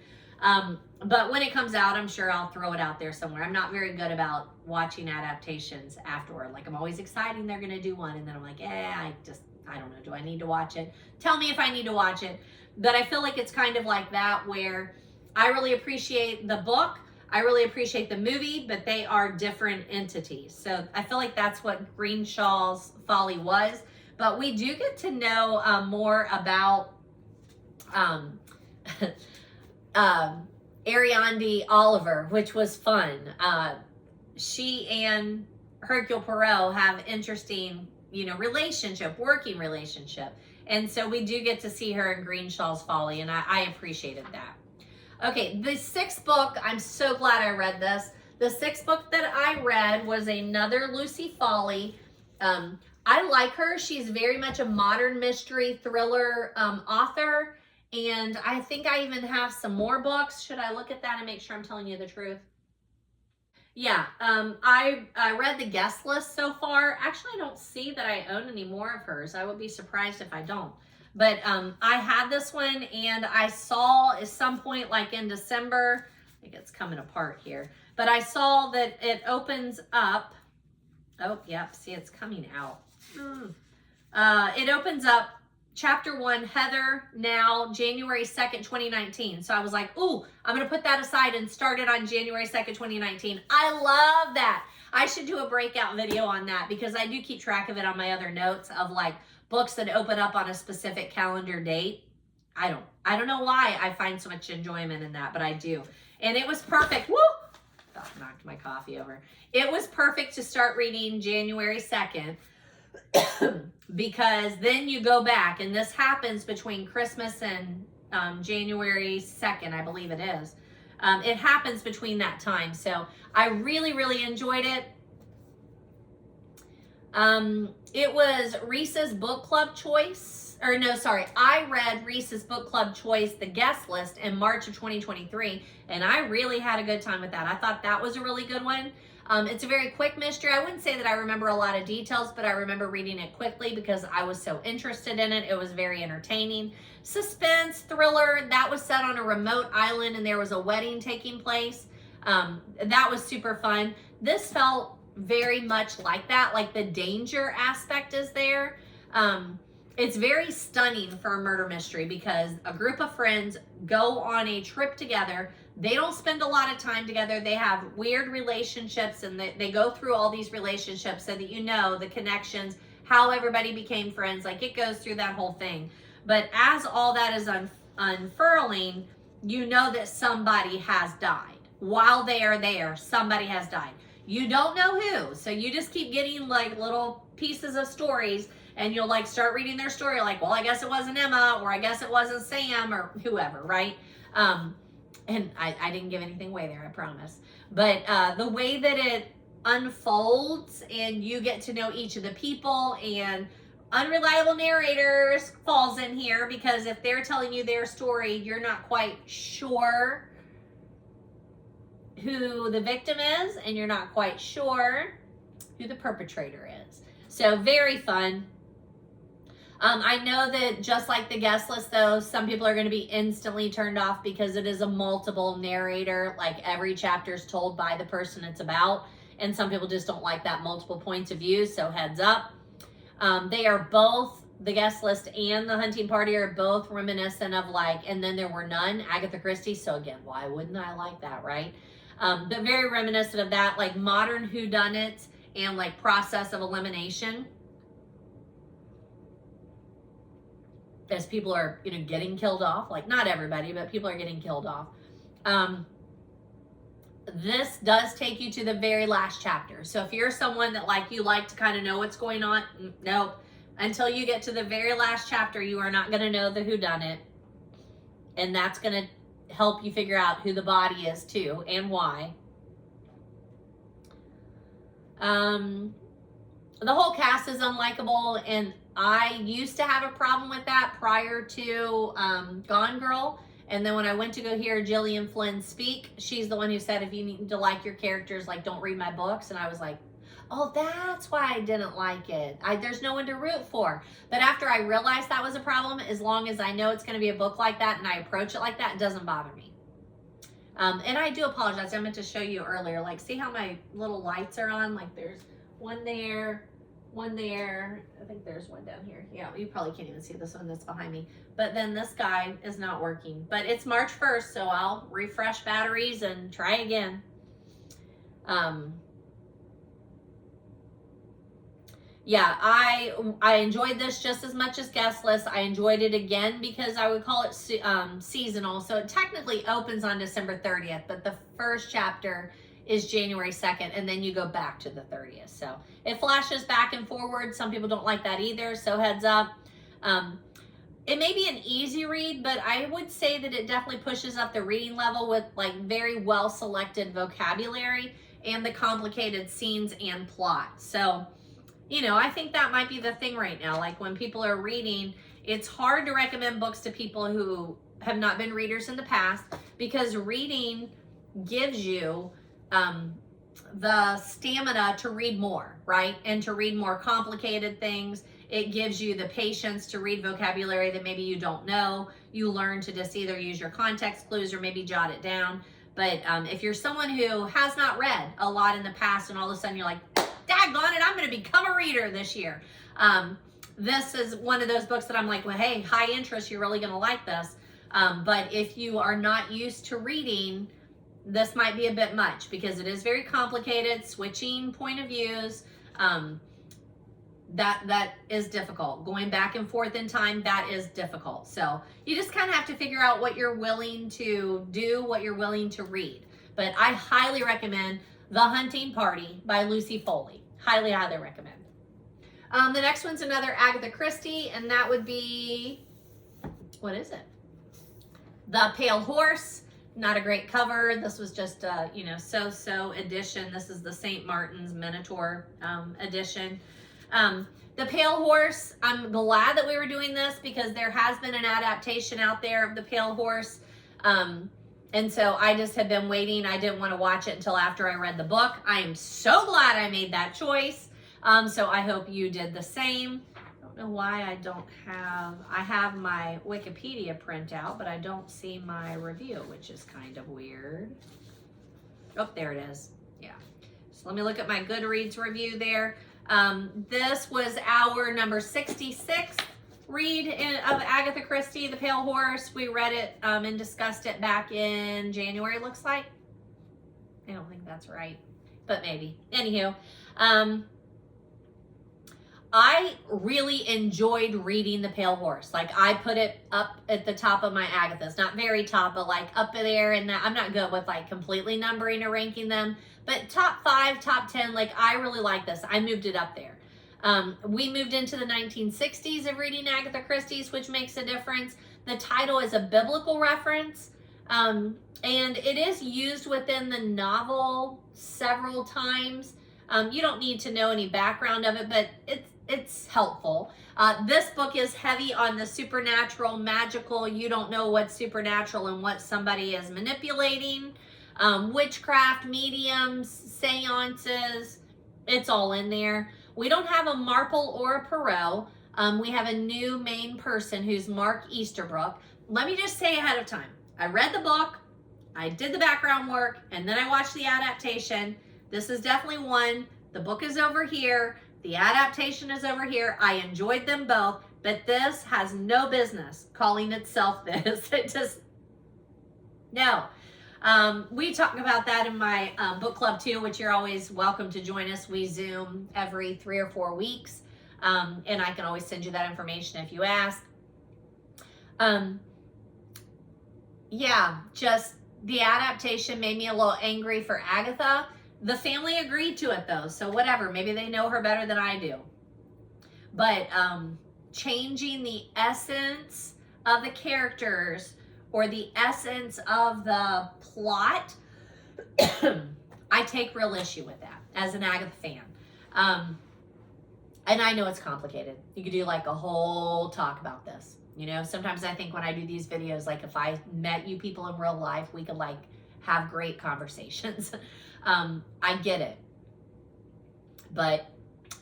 S1: But when it comes out, I'm sure I'll throw it out there somewhere. I'm not very good about watching adaptations afterward. Like I'm always excited they're going to do one. And then I'm like, I don't know. Do I need to watch it? Tell me if I need to watch it. But I feel like it's kind of like that where I really appreciate the book. I really appreciate the movie, but they are different entities. So I feel like that's what Greenshaw's Folly was. But we do get to know more about Ariande Oliver, which was fun. She and Hercule Poirot have interesting, working relationship. And so we do get to see her in Greenshaw's Folly, and I appreciated that. Okay, the 6th book, I'm so glad I read this. The 6th book that I read was another Lucy Foley. I like her. She's very much a modern mystery thriller author, And I think I even have some more books. Should I look at that and make sure I'm telling you the truth? Yeah, I read the guest list so far. Actually, I don't see that I own any more of hers. I would be surprised if I don't. But I had this one, and I saw at some point, like in December, I think it's coming apart here, but I saw that it opens up. Oh, yep, see, it's coming out. It opens up Chapter 1, Heather, now January 2nd, 2019. So I was like, ooh, I'm going to put that aside and start it on January 2nd, 2019. I love that. I should do a breakout video on that because I do keep track of it on my other notes of like books that open up on a specific calendar date. I don't know why I find so much enjoyment in that, but I do. And it was perfect. Woo! Oh, knocked my coffee over. It was perfect to start reading January 2nd. Because then you go back, and this happens between Christmas and January 2nd, I believe it is. It happens between that time. So I really, really enjoyed it. It was Reese's book club choice, or no, sorry. I read Reese's book club choice, the guest list, in March of 2023, and I really had a good time with that. I thought that was a really good one. It's a very quick mystery. I wouldn't say that I remember a lot of details, but I remember reading it quickly because I was so interested in it. It was very entertaining. Suspense, thriller, that was set on a remote island and there was a wedding taking place. That was super fun. This felt very much like that, like the danger aspect is there. It's very stunning for a murder mystery because a group of friends go on a trip together. They don't spend a lot of time together. They have weird relationships and they go through all these relationships so that you know the connections, how everybody became friends. Like it goes through that whole thing. But as all that is unfurling, you know that somebody has died. While they are there, somebody has died. You don't know who. So you just keep getting like little pieces of stories and you'll like start reading their story like, well, I guess it wasn't Emma or I guess it wasn't Sam or whoever, right? And I didn't give anything away there, I promise. But the way that it unfolds and you get to know each of the people and unreliable narrators falls in here because if they're telling you their story, you're not quite sure who the victim is and you're not quite sure who the perpetrator is. So very fun. I know that just like the guest list though, some people are going to be instantly turned off because it is a multiple narrator, like every chapter is told by the person it's about. And some people just don't like that multiple points of view, so heads up. They are both, the guest list and the hunting party are both reminiscent of like, and then there were none, Agatha Christie. So again, why wouldn't I like that, right? But very reminiscent of that, like modern whodunit and like process of elimination. As people are, getting killed off, like not everybody, but people are getting killed off. This does take you to the very last chapter. So if you're someone that like you like to kind of know what's going on, nope. Until you get to the very last chapter, you are not going to know the whodunit. And that's going to help you figure out who the body is too and why. The whole cast is unlikable, and I used to have a problem with that prior to Gone Girl. And then when I went to go hear Gillian Flynn speak, she's the one who said, if you need to like your characters, like don't read my books. And I was like, oh, that's why I didn't like it. There's no one to root for. But after I realized that was a problem, as long as I know it's going to be a book like that and I approach it like that, it doesn't bother me. And I do apologize. I meant to show you earlier, like see how my little lights are on? Like there's one there, one there. I think there's one down here. Yeah, you probably can't even see this one that's behind me. But then this guy is not working. But it's March 1st, so I'll refresh batteries and try again. Yeah, I enjoyed this just as much as Guest List. I enjoyed it again because I would call it seasonal. So it technically opens on December 30th, but the first chapter is January 2nd, and then you go back to the 30th. So it flashes back and forward. Some people don't like that either, so heads up. It may be an easy read, but I would say that it definitely pushes up the reading level with like very well selected vocabulary and the complicated scenes and plot. So, I think that might be the thing right now. Like when people are reading, it's hard to recommend books to people who have not been readers in the past, because reading gives you the stamina to read more, right? And to read more complicated things. It gives you the patience to read vocabulary that maybe you don't know. You learn to just either use your context clues or maybe jot it down. But if you're someone who has not read a lot in the past and all of a sudden you're like, daggone it, I'm going to become a reader this year. This is one of those books that I'm like, well, hey, high interest, you're really going to like this. But if you are not used to reading, this might be a bit much, because it is very complicated, switching point of views. That is difficult. Going back and forth in time, that is difficult. So you just kind of have to figure out what you're willing to do, what you're willing to read. But I highly recommend The Hunting Party by Lucy Foley. Highly, highly recommend. The next one's another Agatha Christie, and that would be, what is it? The Pale Horse. Not a great cover. This was just a, so-so edition. This is the St. Martin's Minotaur edition. The Pale Horse, I'm glad that we were doing this, because there has been an adaptation out there of The Pale Horse. And so I just have been waiting. I didn't want to watch it until after I read the book. I am so glad I made that choice. So I hope you did the same. I don't know why I have my Wikipedia printout, but I don't see my review, which is kind of weird. Oh, there it is. Yeah. So let me look at my Goodreads review there. This was our number 66 read of Agatha Christie, The Pale Horse. We read it and discussed it back in January, looks like. I don't think that's right, but maybe. Anywho, I really enjoyed reading The Pale Horse. Like, I put it up at the top of my Agathas. Not very top, but like up there. And I'm not good with like completely numbering or ranking them. But top 5, top 10, like I really like this. I moved it up there. We moved into the 1960s of reading Agatha Christie's, which makes a difference. The title is a biblical reference. And it is used within the novel several times. You don't need to know any background of it, but it's helpful. This book is heavy on the supernatural, magical. You don't know what's supernatural and what somebody is manipulating. Witchcraft, mediums, seances, it's all in there. We don't have a Marple or a Poirot. We have a new main person who's Mark Easterbrook. Let me just say ahead of time, I read the book, I did the background work, and then I watched the adaptation. This is definitely one. The book is over here. The adaptation is over here. I enjoyed them both, but this has no business calling itself this. It just, no. We talk about that in my book club too, which you're always welcome to join us. We Zoom every 3 or 4 weeks, and I can always send you that information if you ask. Yeah, just the adaptation made me a little angry for Agatha. The family agreed to it though, so whatever. Maybe they know her better than I do. But changing the essence of the characters or the essence of the plot, I take real issue with that as an Agatha fan. And I know it's complicated. You could do like a whole talk about this. Sometimes I think when I do these videos, like if I met you people in real life, we could like have great conversations. I get it, but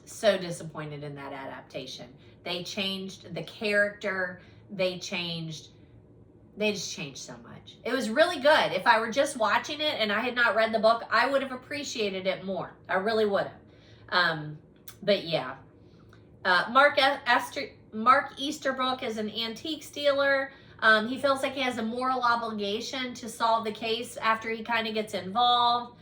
S1: so disappointed in that adaptation. They changed the character. They just changed so much. It was really good. If I were just watching it and I had not read the book, I would have appreciated it more. I really would have. But yeah, Mark Easterbrook is an antique dealer. He feels like he has a moral obligation to solve the case after he kind of gets involved.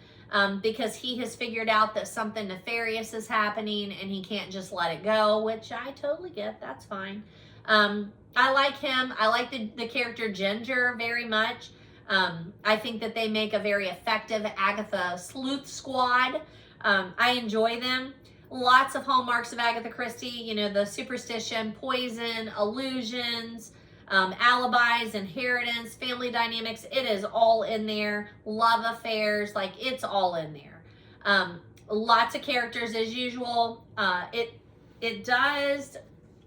S1: Because he has figured out that something nefarious is happening and he can't just let it go, which I totally get. That's fine. I like him. I like the character Ginger very much. I think that they make a very effective Agatha sleuth squad. I enjoy them. Lots of hallmarks of Agatha Christie, the superstition, poison, illusions, alibis, inheritance, family dynamics. It is all in there. Love affairs, like it's all in there. Lots of characters as usual. It does,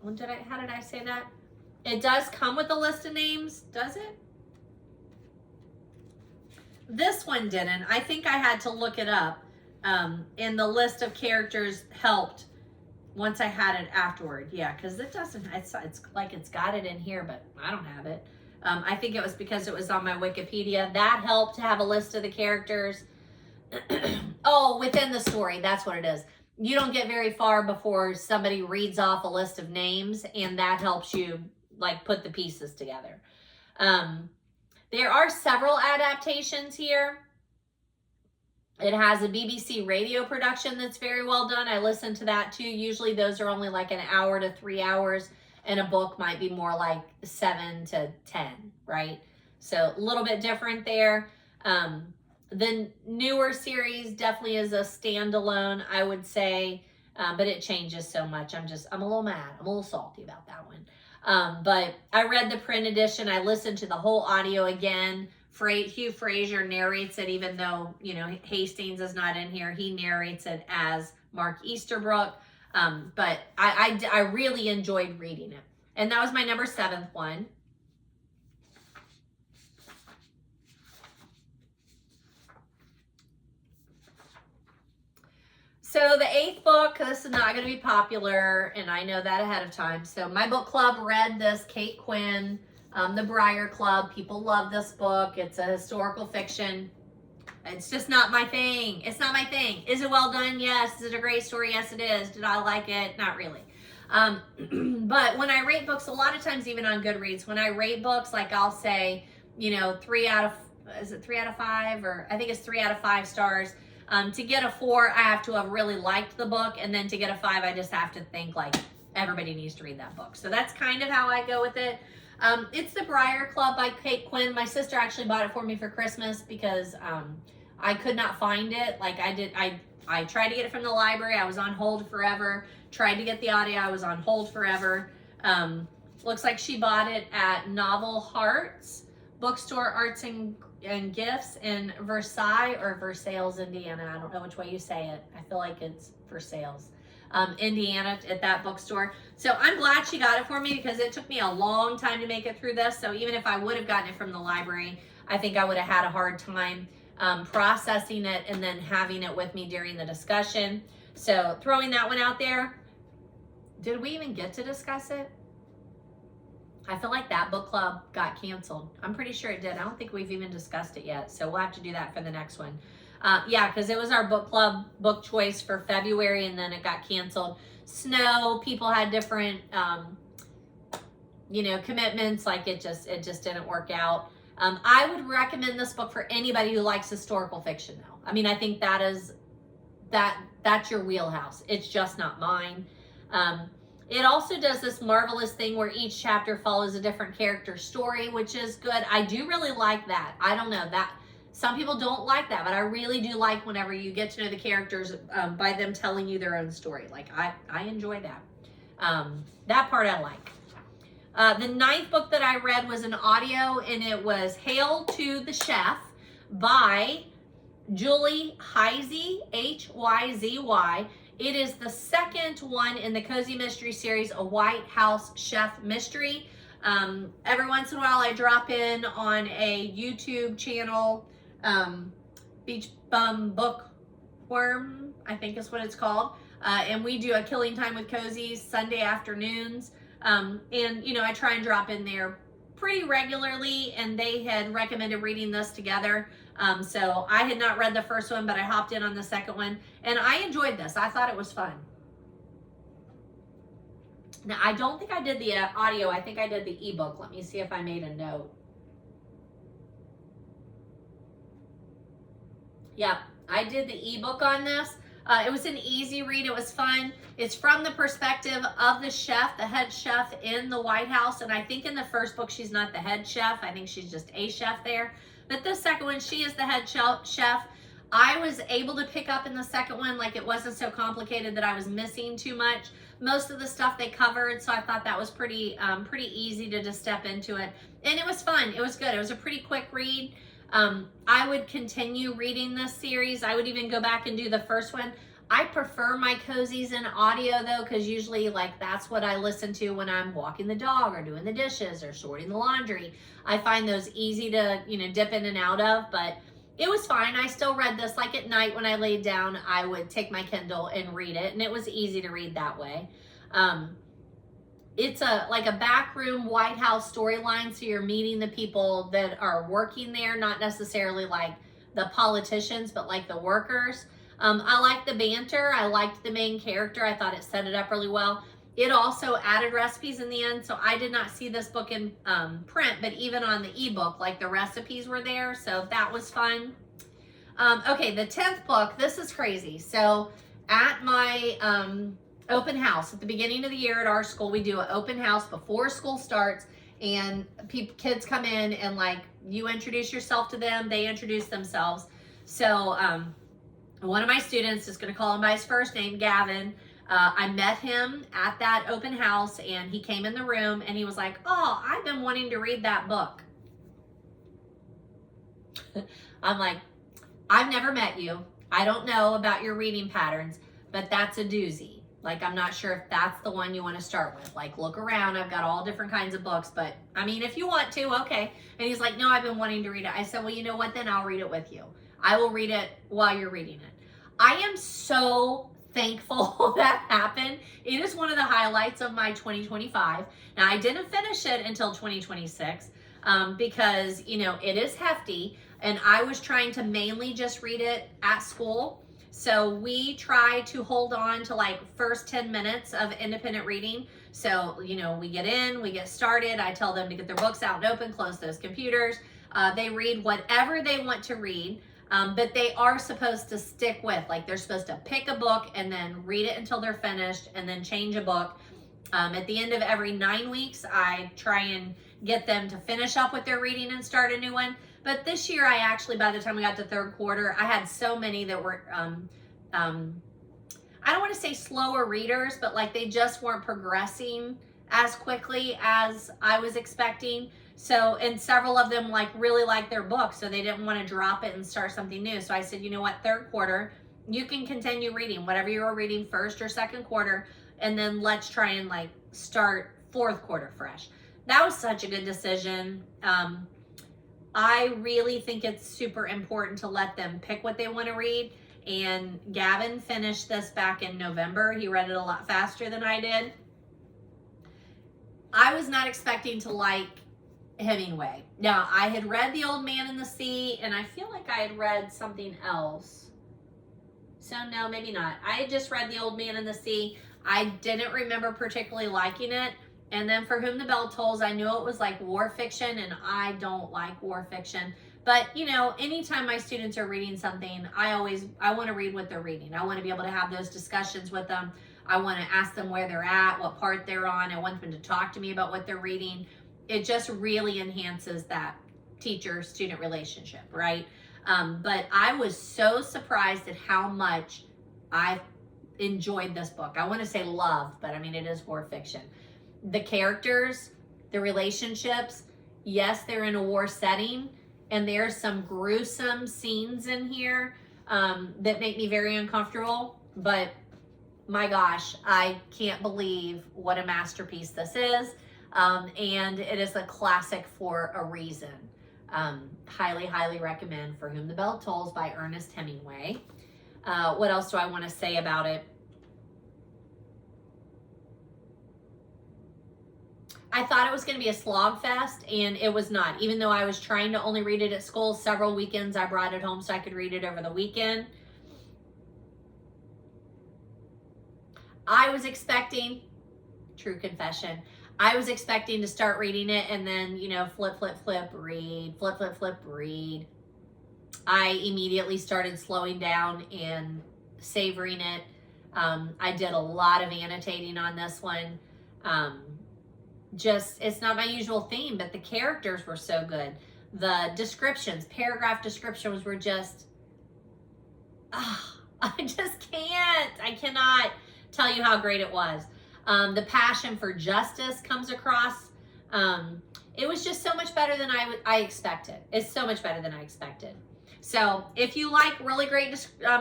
S1: how did I say that? It does come with a list of names, does it? this one didn't. I think I had to look it up. And the list of characters helped once I had it afterward. Yeah, because it doesn't, it's like it's got it in here, but I don't have it. I think it was because it was on my Wikipedia. That helped to have a list of the characters. Oh, within the story, that's what it is. You don't get very far before somebody reads off a list of names, and that helps you like put the pieces together. There are several adaptations here. It has a BBC radio production that's very well done. I listened to that too. Usually those are only like an hour to 3 hours, and a book might be more like 7 to 10, right? So a little bit different there. The newer series definitely is a standalone, I would say, but it changes so much. I'm a little mad. I'm a little salty about that one. But I read the print edition. I listened to the whole audio again. Hugh Fraser narrates it, even though, you know, Hastings is not in here. He narrates it as Mark Easterbrook. But I really enjoyed reading it. And that was my number 7th one. So the 8th book, this is not going to be popular, and I know that ahead of time. So my book club read this, Kate Quinn, the Briar Club. People love this book. It's a historical fiction. It's just not my thing. It's not my thing. Is it well done? Yes. Is it a great story? Yes, it is. Did I like it? Not really. But when I rate books, a lot of times, even on Goodreads, when I rate books, like I'll say, you know, 3 out of 5? Or I think it's 3 out of 5 stars. To get a 4, I have to have really liked the book. And then to get a 5, I just have to think like everybody needs to read that book. So that's kind of how I go with it. It's the Briar Club by Kate Quinn. My sister actually bought it for me for Christmas because I could not find it. Like I tried to get it from the library. I was on hold forever. Tried to get the audio. I was on hold forever. Looks like she bought it at Novel Hearts Bookstore, Arts and Gifts in Versailles or Versailles, Indiana. I don't know which way you say it. I feel like it's Versailles, Indiana, at that bookstore. So I'm glad she got it for me because it took me a long time to make it through this. So even if I would have gotten it from the library, I think I would have had a hard time processing it and then having it with me during the discussion. So throwing that one out there. Did we even get to discuss it? I feel like that book club got canceled. I'm pretty sure it did. I don't think we've even discussed it yet. So we'll have to do that for the next one. Yeah, because it was our book club book choice for February, and then it got canceled. Snow, people had different, you know, commitments. Like it just didn't work out. I would recommend this book for anybody who likes historical fiction, though. I mean, I think that's your wheelhouse. It's just not mine. It also does this marvelous thing where each chapter follows a different character story, which is good. I do really like that. I don't know that some people don't like that, but I really do like whenever you get to know the characters by them telling you their own story. Like I enjoy that. That part I like. The 9th book that I read was an audio, and it was Hail to the Chef by Julie Hyzy, Hyzy. It is the second one in the Cozy Mystery series, a White House chef mystery. Every once in a while I drop in on a YouTube channel, Beach Bum Bookworm, I think is what it's called. And we do a Killing Time with Cozies Sunday afternoons. And, you know, I try and drop in there pretty regularly, and they had recommended reading this together. So I had not read the first one, but I hopped in on the second one, and I enjoyed this. I thought it was fun. Now, I don't think I did the audio. I think I did the ebook. Let me see if I made a note. Yeah, I did the ebook on this. It was an easy read. It was fun. It's from the perspective of the chef, the head chef in the White House. And I think in the first book, she's not the head chef. I think she's just a chef there. But the second one, she is the head chef. I was able to pick up in the second one, like it wasn't so complicated that I was missing too much. Most of the stuff they covered, so I thought that was pretty easy to just step into it. And it was fun. It was good. It was a pretty quick read. I would continue reading this series. I would even go back and do the first one. I prefer my cozies in audio though, because usually like that's what I listen to when I'm walking the dog or doing the dishes or sorting the laundry. I find those easy to, you know, dip in and out of, but it was fine. I still read this like at night when I laid down. I would take my Kindle and read it, and it was easy to read that way. It's like a backroom White House storyline, so you're meeting the people that are working there, not necessarily like the politicians, but like the workers. I liked the banter. I liked the main character. I thought it set it up really well. It also added recipes in the end, so I did not see this book in print, but even on the ebook, like the recipes were there, so that was fun. Okay, the 10th book, this is crazy. So at my open house, at the beginning of the year at our school, we do an open house before school starts, and kids come in and like you introduce yourself to them, they introduce themselves. So one of my students, is going to call him by his first name, Gavin. I met him at that open house, and he came in the room and he was like, oh, I've been wanting to read that book. I'm like, I've never met you. I don't know about your reading patterns, but that's a doozy. Like, I'm not sure if that's the one you want to start with. Like, look around. I've got all different kinds of books, but I mean, if you want to, okay. And he's like, no, I've been wanting to read it. I said, well, you know what? Then I'll read it with you. I will read it while you're reading it. I am so thankful that happened. It is one of the highlights of my 2025. Now, I didn't finish it until 2026 because, you know, it is hefty, and I was trying to mainly just read it at school. So we try to hold on to like first 10 minutes of independent reading. So, you know, we get in, we get started. I tell them to get their books out and open, close those computers. They read whatever they want to read. But they are supposed to stick with, like they're supposed to pick a book and then read it until they're finished and then change a book. At the end of every 9 weeks, I try and get them to finish up with their reading and start a new one. But this year, I actually, by the time we got to third quarter, I had so many that were, I don't want to say slower readers, but like they just weren't progressing as quickly as I was expecting. So, and several of them like really liked their book, so they didn't want to drop it and start something new. So I said, you know what, third quarter, you can continue reading whatever you were reading first or second quarter, and then let's try and like start fourth quarter fresh. That was such a good decision. I really think it's super important to let them pick what they want to read. And Gavin finished this back in November. He read it a lot faster than I did. I was not expecting to like Hemingway. Now, I had read The Old Man and the Sea, and I feel like I had read something else. So no, maybe not. I had just read The Old Man and the Sea. I didn't remember particularly liking it. And then For Whom the Bell Tolls, I knew it was like war fiction, and I don't like war fiction. But, you know, anytime my students are reading something, I want to read what they're reading. I want to be able to have those discussions with them. I want to ask them where they're at, what part they're on. I want them to talk to me about what they're reading. It just really enhances that teacher-student relationship, right? But I was so surprised at how much I enjoyed this book. I want to say loved, but I mean, it is war fiction. The characters, the relationships, yes, they're in a war setting, and there's some gruesome scenes in here that make me very uncomfortable, but my gosh, I can't believe what a masterpiece this is. And it is a classic for a reason. Highly, highly recommend For Whom the Bell Tolls by Ernest Hemingway. What else do I want to say about it? I thought it was going to be a slog fest, and it was not. Even though I was trying to only read it at school, several weekends I brought it home so I could read it over the weekend. I was expecting, true confession, I was expecting to start reading it and then, you know, flip, flip, flip, read, flip, flip, flip, read. I immediately started slowing down and savoring it. I did a lot of annotating on this one. It's not my usual theme, but the characters were so good. The descriptions, paragraph descriptions were just, I just can't. I cannot tell you how great it was. The passion for justice comes across. It was just so much better than I expected. It's so much better than I expected. So if you like really great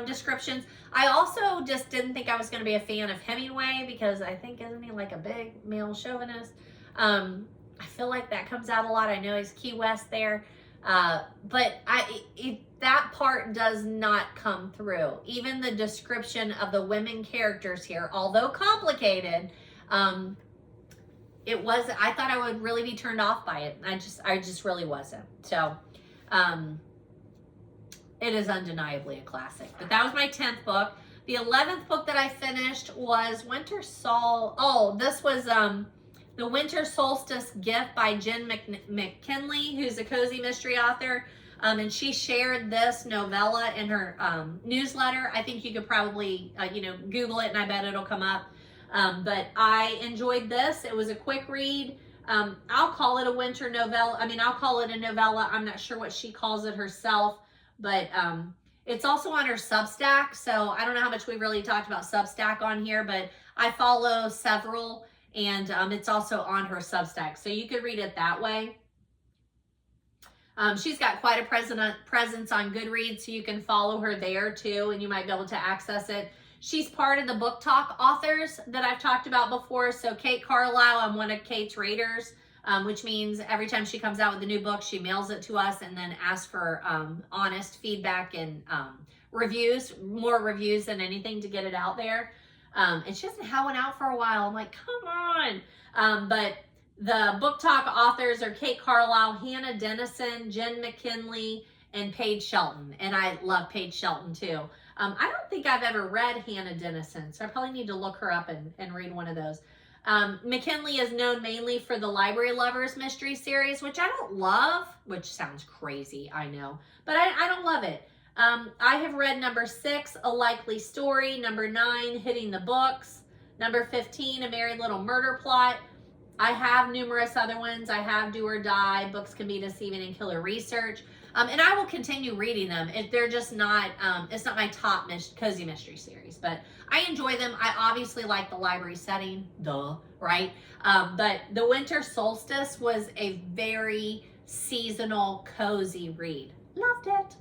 S1: descriptions, I also just didn't think I was going to be a fan of Hemingway because I think, isn't he like a big male chauvinist? I feel like that comes out a lot. I know he's Key West there. But that part does not come through. Even the description of the women characters here, although complicated, it was, I thought I would really be turned off by it. I just really wasn't. So, it is undeniably a classic. But that was my 10th book. The 11th book that I finished was Winter Sol. Oh, this was The Winter Solstice Gift by Jen McKinley, who's a cozy mystery author. And she shared this novella in her newsletter. I think you could probably, Google it and I bet it'll come up. But I enjoyed this. It was a quick read. I'll call it a winter novella. I'll call it a novella. I'm not sure what she calls it herself, but it's also on her Substack. So I don't know how much we really talked about Substack on here, but I follow several, and it's also on her Substack. So you could read it that way. She's got quite a presence on Goodreads, so you can follow her there too, and you might be able to access it. She's part of the Book Talk authors that I've talked about before. So Kate Carlisle, I'm one of Kate's readers, which means every time she comes out with a new book, she mails it to us and then asks for honest feedback and reviews, more reviews than anything to get it out there. And she hasn't had one out for a while. I'm like, come on. But the Book Talk authors are Kate Carlisle, Hannah Dennison, Jen McKinley, and Paige Shelton. And I love Paige Shelton too. I don't think I've ever read Hannah Dennison, so I probably need to look her up and read one of those. McKinley is known mainly for the Library Lovers mystery series, which I don't love, which sounds crazy, I know, but I don't love it. I have read number 6, A Likely Story, number 9, Hitting the Books, number 15, A Merry Little Murder Plot. I have numerous other ones. I have Do or Die, Books Can Be Deceiving, and Killer Research. And I will continue reading them. They're just not, it's not my top cozy mystery series, but I enjoy them. I obviously like the library setting, duh, right? But The Winter Solstice was a very seasonal, cozy read. Loved it.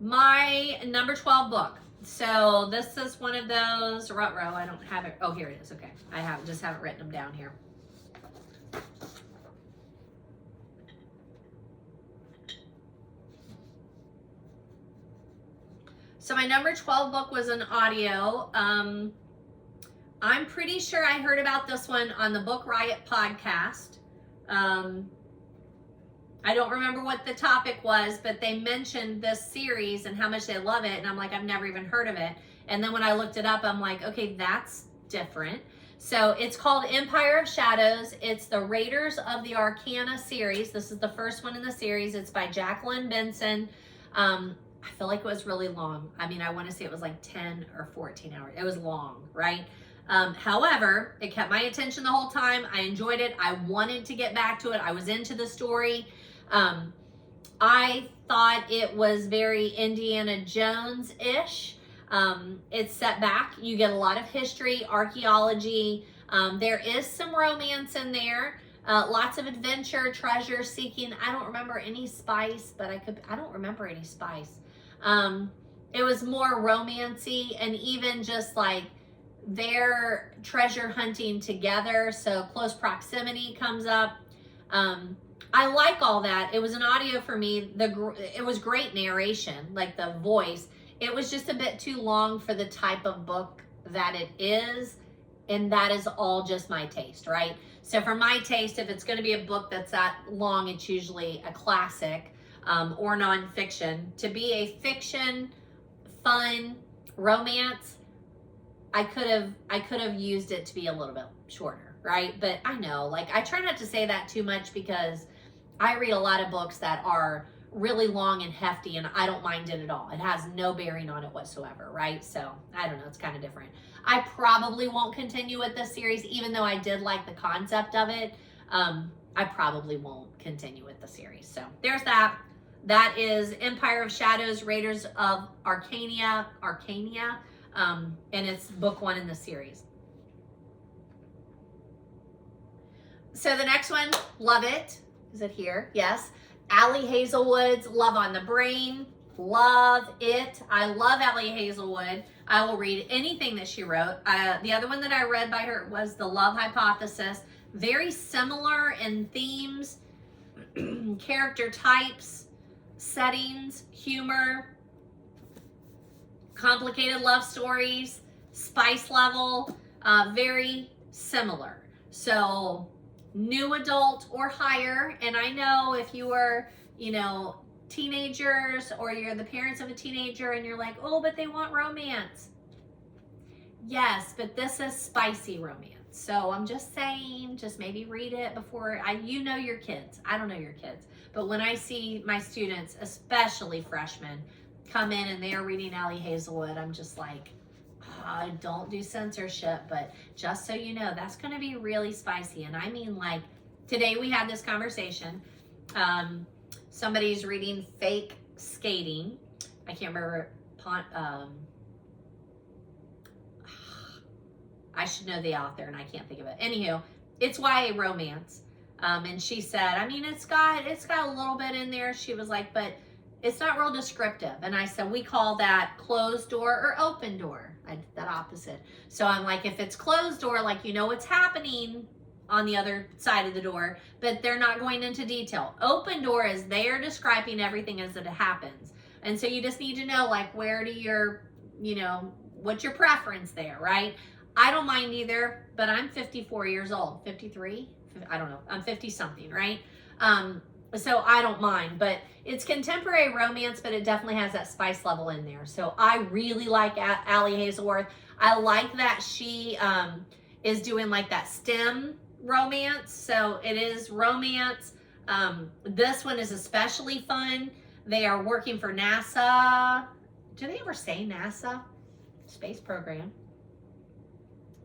S1: My number 12 book. So this is one of those, ruh-roh, I don't have it. Oh, here it is. Okay. I just haven't written them down here. So my number 12 book was an audio. I'm pretty sure I heard about this one on the Book Riot podcast. I don't remember what the topic was, but they mentioned this series and how much they love it. And I'm like, I've never even heard of it. And then when I looked it up, I'm like, okay, that's different. So it's called Empire of Shadows. It's the Raiders of the Arcana series. This is the first one in the series. It's by Jacqueline Benson. I feel like it was really long. I want to say it was like 10 or 14 hours. It was long, right? However, it kept my attention the whole time. I enjoyed it. I wanted to get back to it. I was into the story. I thought it was very Indiana Jones-ish. It's set back. You get a lot of history, archaeology. There is some romance in there. Lots of adventure, treasure seeking. I don't remember any spice, but I don't remember any spice. It was more romancy and even just like their treasure hunting together. So close proximity comes up. I like all that. It was an audio for me. It was great narration, like the voice. It was just a bit too long for the type of book that it is. And that is all just my taste, right? So for my taste, if it's going to be a book that's that long, it's usually a classic or nonfiction. To be a fiction, fun, romance, I could have used it to be a little bit shorter, right? But I know, like, I try not to say that too much because I read a lot of books that are really long and hefty, and I don't mind it at all. It has no bearing on it whatsoever, right? So I don't know, it's kind of different. I probably won't continue with this series, even though I did like the concept of it. I probably won't continue with the series. So there's that. That is Empire of Shadows, Raiders of Arcania, and it's book 1 in the series. So the next one, love it. Is it here? Yes. Allie Hazelwood's Love on the Brain. Love it. I love Allie Hazelwood. I will read anything that she wrote. The other one that I read by her was The Love Hypothesis. very similar in themes, character types, settings, humor, complicated love stories, spice level, very similar. So new adult or higher. And I know if you are, you know, teenagers, or you're the parents of a teenager and you're like, oh, but they want romance. Yes, but this is spicy romance. So I'm just saying, just maybe read it before you know your kids. I don't know your kids, but when I see my students, especially freshmen, come in and they are reading Allie Hazelwood, I'm just like, oh, don't do censorship, but just so you know, that's going to be really spicy. And I mean, like, today we had this conversation. Somebody's reading Fake Skating. I can't remember. I should know the author and I can't think of it. Anywho, it's YA romance. And she said, I mean, it's got a little bit in there. She was like, but it's not real descriptive. And I said, we call that closed door or open door. I did that opposite. So I'm like, if it's closed door, like, you know what's happening on the other side of the door, but they're not going into detail. Open door is they are describing everything as it happens. And so you just need to know, like, where do your, you know, what's your preference there, right? I don't mind either, but I'm 54 years old, 53, I don't know, I'm 50 something, right? So I don't mind, but it's contemporary romance, but it definitely has that spice level in there. So I really like Allie Hazelwood. I like that she is doing like that STEM romance. So it is romance. This one is especially fun. They are working for NASA. Do they ever say NASA? Space program.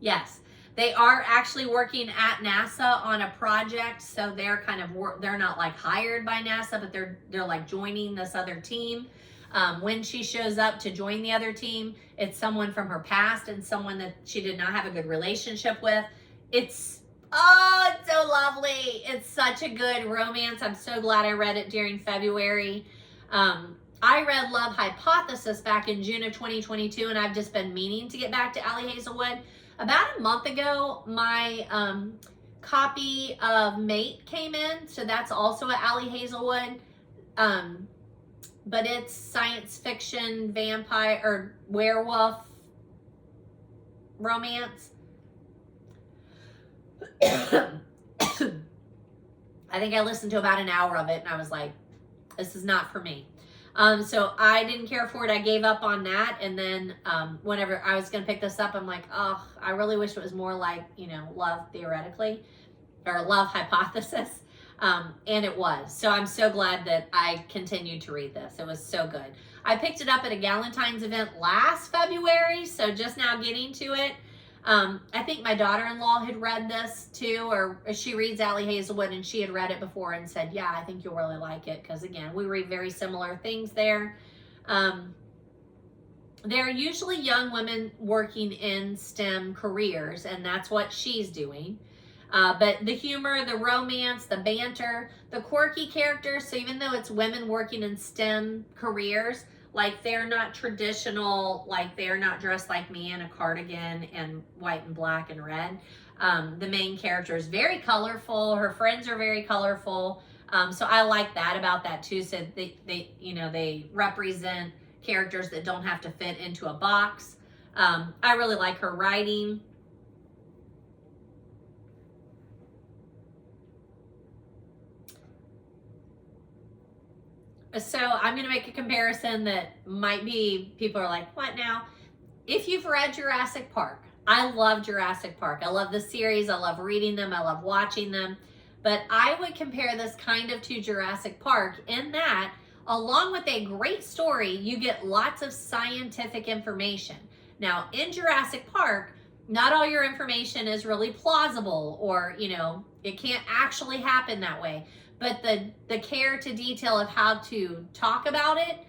S1: Yes, they are actually working at NASA on a project. So they're kind of they're not like hired by NASA, but they're like joining this other team. When she shows up to join the other team, it's someone from her past and someone that she did not have a good relationship with. It's so lovely. It's such a good romance. I'm so glad I read it during February. I read Love Hypothesis back in June of 2022, and I've just been meaning to get back to Allie Hazelwood. About a month ago, my copy of Mate came in, so that's also at Allie Hazelwood. But it's science fiction, vampire, or werewolf romance. I think I listened to about an hour of it, and I was like, this is not for me. So I didn't care for it. I gave up on that. And then whenever I was going to pick this up, I'm like, oh, I really wish it was more like, you know, Love Theoretically or Love Hypothesis. And it was. So I'm so glad that I continued to read this. It was so good. I picked it up at a Galentine's event last February. So just now getting to it. I think my daughter-in-law had read this too, or she reads Allie Hazelwood, and she had read it before and said, yeah, I think you'll really like it. Because again, we read very similar things there. They're usually young women working in STEM careers, and that's what she's doing. But the humor, the romance, the banter, the quirky characters, so even though it's women working in STEM careers, like they're not traditional, like they're not dressed like me in a cardigan and white and black and red. The main character is very colorful. Her friends are very colorful. So I like that about that too. So they represent characters that don't have to fit into a box. I really like her writing. So I'm going to make a comparison that might be, people are like, what now? If you've read Jurassic Park, I love Jurassic Park. I love the series. I love reading them. I love watching them. But I would compare this kind of to Jurassic Park in that, along with a great story, you get lots of scientific information. Now, in Jurassic Park, not all your information is really plausible, or, you know, it can't actually happen that way. But the care to detail of how to talk about it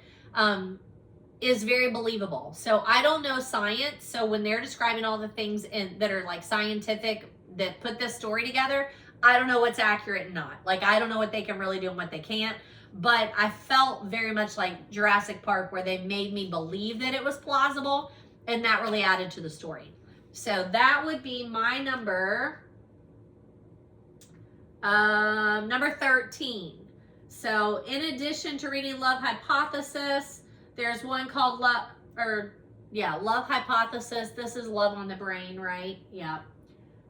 S1: is very believable. So I don't know science. So when they're describing all the things that are like scientific that put this story together, I don't know what's accurate and not. Like, I don't know what they can really do and what they can't. But I felt very much like Jurassic Park, where they made me believe that it was plausible, and that really added to the story. So that would be my number Number 13. So in addition to reading Love Hypothesis, there's one called Love Hypothesis. This is Love on the Brain, right? Yeah.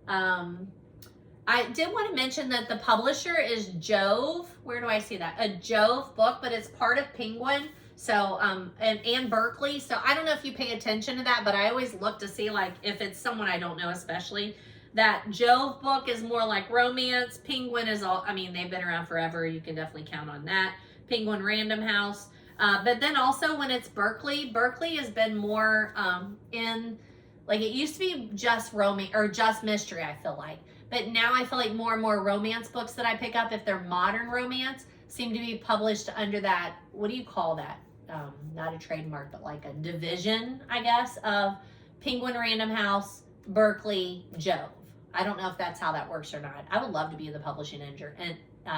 S1: I did want to mention that the publisher is Jove. Where do I see that? A Jove book, but it's part of Penguin. So, and Berkeley. So I don't know if you pay attention to that, but I always look to see like if it's someone I don't know, especially. That Jove book is more like romance. Penguin is all, I mean, they've been around forever. You can definitely count on that. Penguin Random House. But then also when it's Berkeley, Berkeley has been more in, like it used to be just romance or just mystery, I feel like. But now I feel like more and more romance books that I pick up, if they're modern romance, seem to be published under that, what do you call that? Not a trademark, but like a division, I guess, of Penguin Random House, Berkeley, Jove. I don't know if that's how that works or not. I would love to be in the publishing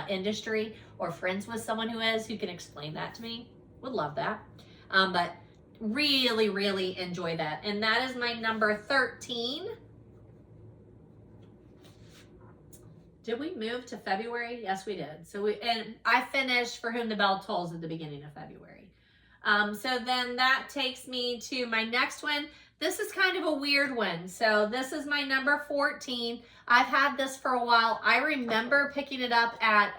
S1: industry or friends with someone who is, who can explain that to me. Would love that. But really, really enjoy that. And that is my number 13. Did we move to February? Yes, we did. And I finished For Whom the Bell Tolls at the beginning of February. So then that takes me to my next one. This is kind of a weird one. So this is my number 14. I've had this for a while. I remember picking it up at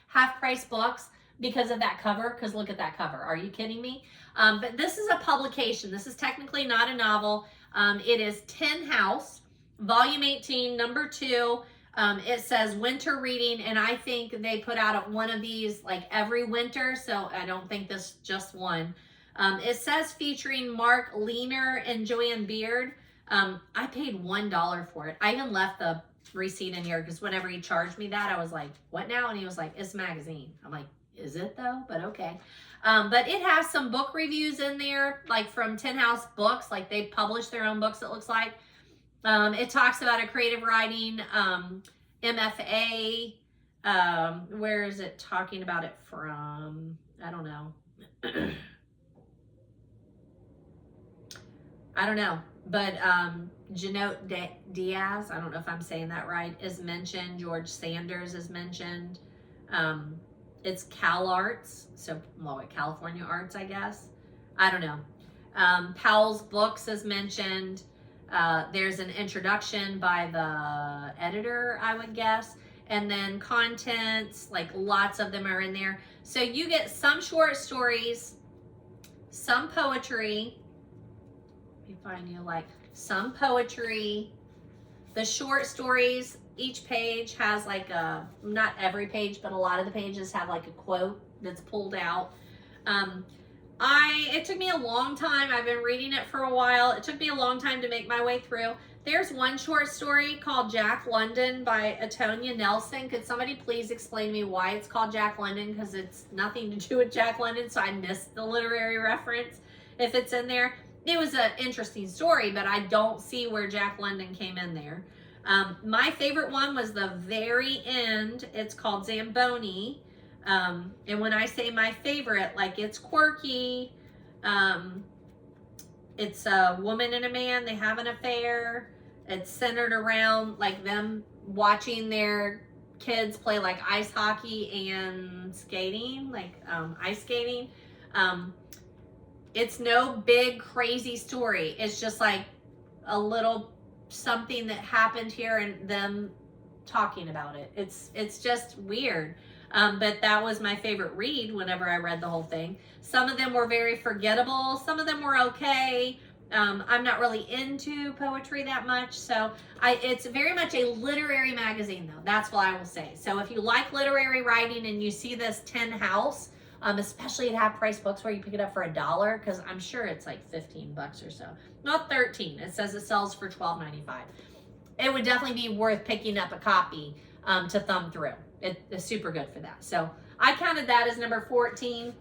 S1: Half Price Books because of that cover, because look at that cover. Are you kidding me? But this is a publication. This is technically not a novel. It is Tin House, Volume 18, number 2. It says winter reading, and I think they put out one of these like every winter, so I don't think this just one. It says featuring Mark Leaner and Joanne Beard. I paid $1 for it. I even left the receipt in here because whenever he charged me that, I was like, what now? And he was like, it's a magazine. I'm like, is it though? But okay. But it has some book reviews in there, like from Tin House Books, like they publish their own books, it looks like. It talks about a creative writing MFA. Where is it talking about it from? I don't know. I don't know. But Janot Diaz, I don't know if I'm saying that right, is mentioned. George Sanders is mentioned. It's Cal Arts, so well, California Arts, I guess. I don't know. Powell's Books is mentioned. There's an introduction by the editor, I would guess. And then contents, like lots of them are in there. So you get some short stories, some poetry. Let me find you like some poetry. The short stories, each page has like a, not every page, but a lot of the pages have like a quote that's pulled out. It took me a long time. I've been reading it for a while. It took me a long time to make my way through. There's one short story called Jack London by Atonia Nelson. Could somebody please explain to me why it's called Jack London? Because it's nothing to do with Jack London, so I missed the literary reference if it's in there. It was an interesting story, but I don't see where Jack London came in there. My favorite one was the very end. It's called Zamboni. And when I say my favorite, like it's quirky. It's a woman and a man. They have an affair. It's centered around like them watching their kids play like ice hockey and skating, like ice skating. It's no big crazy story. It's just like a little something that happened here and them talking about it. It's just weird. But that was my favorite read whenever I read the whole thing. Some of them were very forgettable. Some of them were okay. I'm not really into poetry that much. So it's very much a literary magazine though. That's what I will say. So if you like literary writing and you see this Tin House, especially at Half Price Books where you pick it up for $1, because I'm sure it's like $15 or so. Not 13. It says it sells for $12.95. It would definitely be worth picking up a copy to thumb through. It's super good for that. So I counted that as number 14.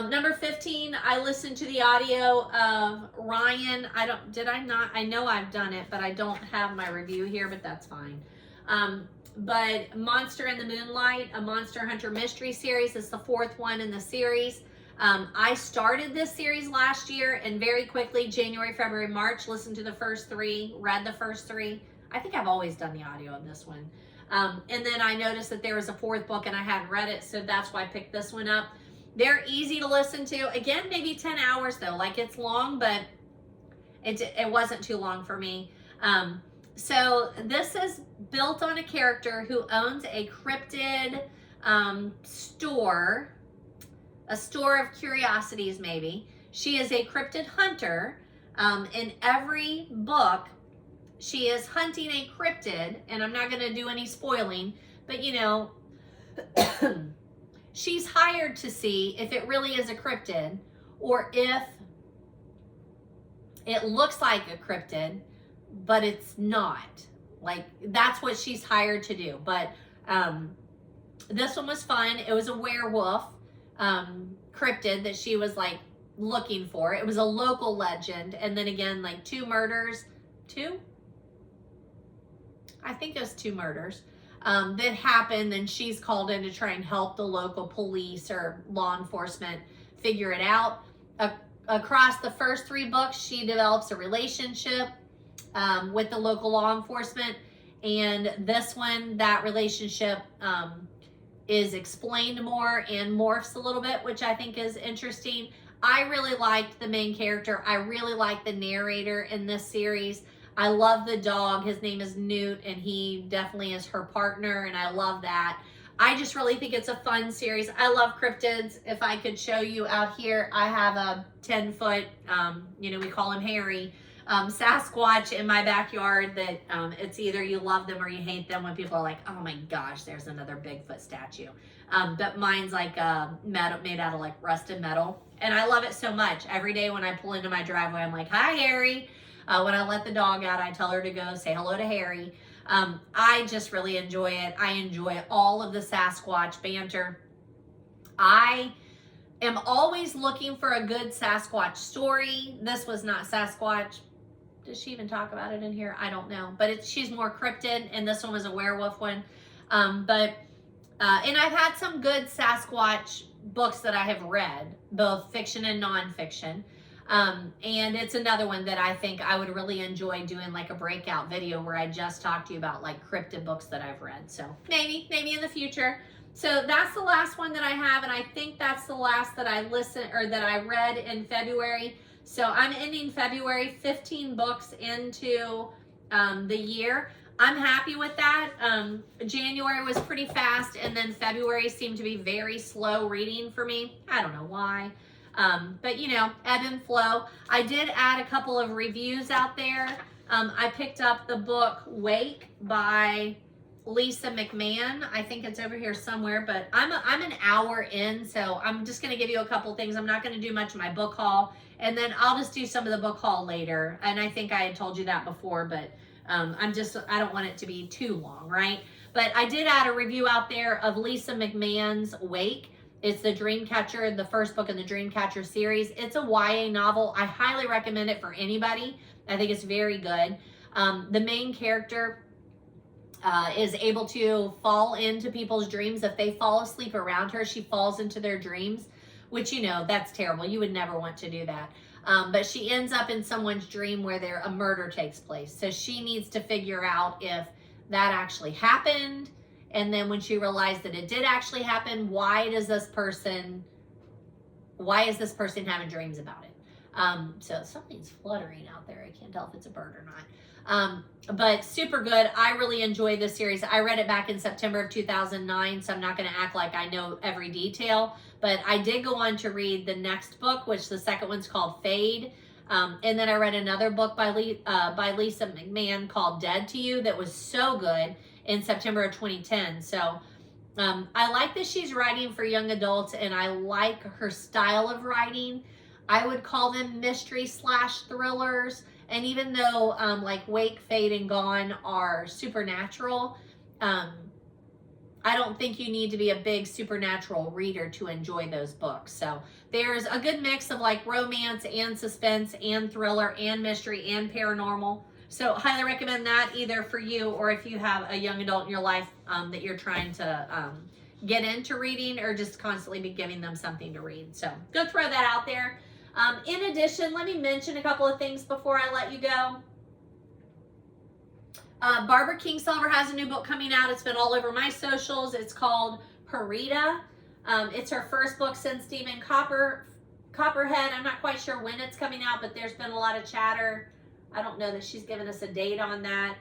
S1: Number 15, I listened to the audio of Ryan. I know I've done it, but I don't have my review here, but that's fine. But Monster in the Moonlight, a Monster Hunter mystery series. It's the 4th one in the series. I started this series last year and very quickly, January, February, March, listened to the first 3, read the first 3. I think I've always done the audio of this one. And then I noticed that there was a fourth book and I hadn't read it, so that's why I picked this one up. They're easy to listen to. Again, maybe 10 hours though. Like, it's long, but it wasn't too long for me. So this is built on a character who owns a cryptid store, a store of curiosities maybe. She is a cryptid hunter. In every book, she is hunting a cryptid, and I'm not going to do any spoiling, but you know, she's hired to see if it really is a cryptid or if it looks like a cryptid, but it's not. Like, that's what she's hired to do. But this one was fun. It was a werewolf cryptid that she was like looking for. It was a local legend. And then again, like 2 murders. 2? I think it was 2 murders that happened, and she's called in to try and help the local police or law enforcement figure it out. Across the first 3 books, she develops a relationship with the local law enforcement, and this one, that relationship is explained more and morphs a little bit, which I think is interesting. I really liked the main character. I really liked the narrator in this series. I love the dog. His name is Newt, and he definitely is her partner, and I love that. I just really think it's a fun series. I love cryptids. If I could show you out here, I have a 10-foot, you know, we call him Harry, Sasquatch in my backyard that it's either you love them or you hate them when people are like, oh my gosh, there's another Bigfoot statue. But mine's like metal, made out of like rusted metal. And I love it so much. Every day when I pull into my driveway, I'm like, hi, Harry. When I let the dog out, I tell her to go say hello to Harry. I just really enjoy it. I enjoy all of the Sasquatch banter. I am always looking for a good Sasquatch story. This was not Sasquatch. Does she even talk about it in here? I don't know. But she's more cryptid, and this one was a werewolf one. And I've had some good Sasquatch books that I have read, both fiction and nonfiction. And it's another one that I think I would really enjoy doing like a breakout video where I just talk to you about like cryptid books that I've read. So maybe in the future. So that's the last one that I have, and I think that's the last that I read in February. So I'm ending February 15 books into the year. I'm happy with that. January was pretty fast, and then February seemed to be very slow reading for me. I don't know why. But you know, ebb and flow. I did add a couple of reviews out there. I picked up the book Wake by Lisa McMahon. I think it's over here somewhere, but I'm an hour in, so I'm just going to give you a couple things. I'm not going to do much of my book haul, and then I'll just do some of the book haul later. And I think I had told you that before, but I don't want it to be too long, right? But I did add a review out there of Lisa McMahon's Wake. It's the Dreamcatcher, the first book in the Dreamcatcher series. It's a YA novel. I highly recommend it for anybody. I think it's very good. The main character is able to fall into people's dreams. If they fall asleep around her, she falls into their dreams, which, you know, that's terrible. You would never want to do that. But she ends up in someone's dream where a murder takes place. So she needs to figure out if that actually happened. And then when she realized that it did actually happen, why is this person having dreams about it? So something's fluttering out there. I can't tell if it's a bird or not. But super good. I really enjoyed this series. I read it back in September of 2009, so I'm not going to act like I know every detail. But I did go on to read the next book, which the second one's called Fade. And then I read another book by Lisa McMahon called Dead to You that was so good in September of 2010. So I like that she's writing for young adults, and I like her style of writing. I would call them mystery/thrillers. And even though like Wake, Fade, and Gone are supernatural, I don't think you need to be a big supernatural reader to enjoy those books. So there's a good mix of like romance and suspense and thriller and mystery and paranormal. So highly recommend that either for you or if you have a young adult in your life that you're trying to get into reading or just constantly be giving them something to read. So go throw that out there. In addition, let me mention a couple of things before I let you go. Barbara Kingsolver has a new book coming out. It's been all over my socials. It's called Parita. It's her first book since Stephen Copperhead. I'm not quite sure when it's coming out, but there's been a lot of chatter. I don't know that she's given us a date on that.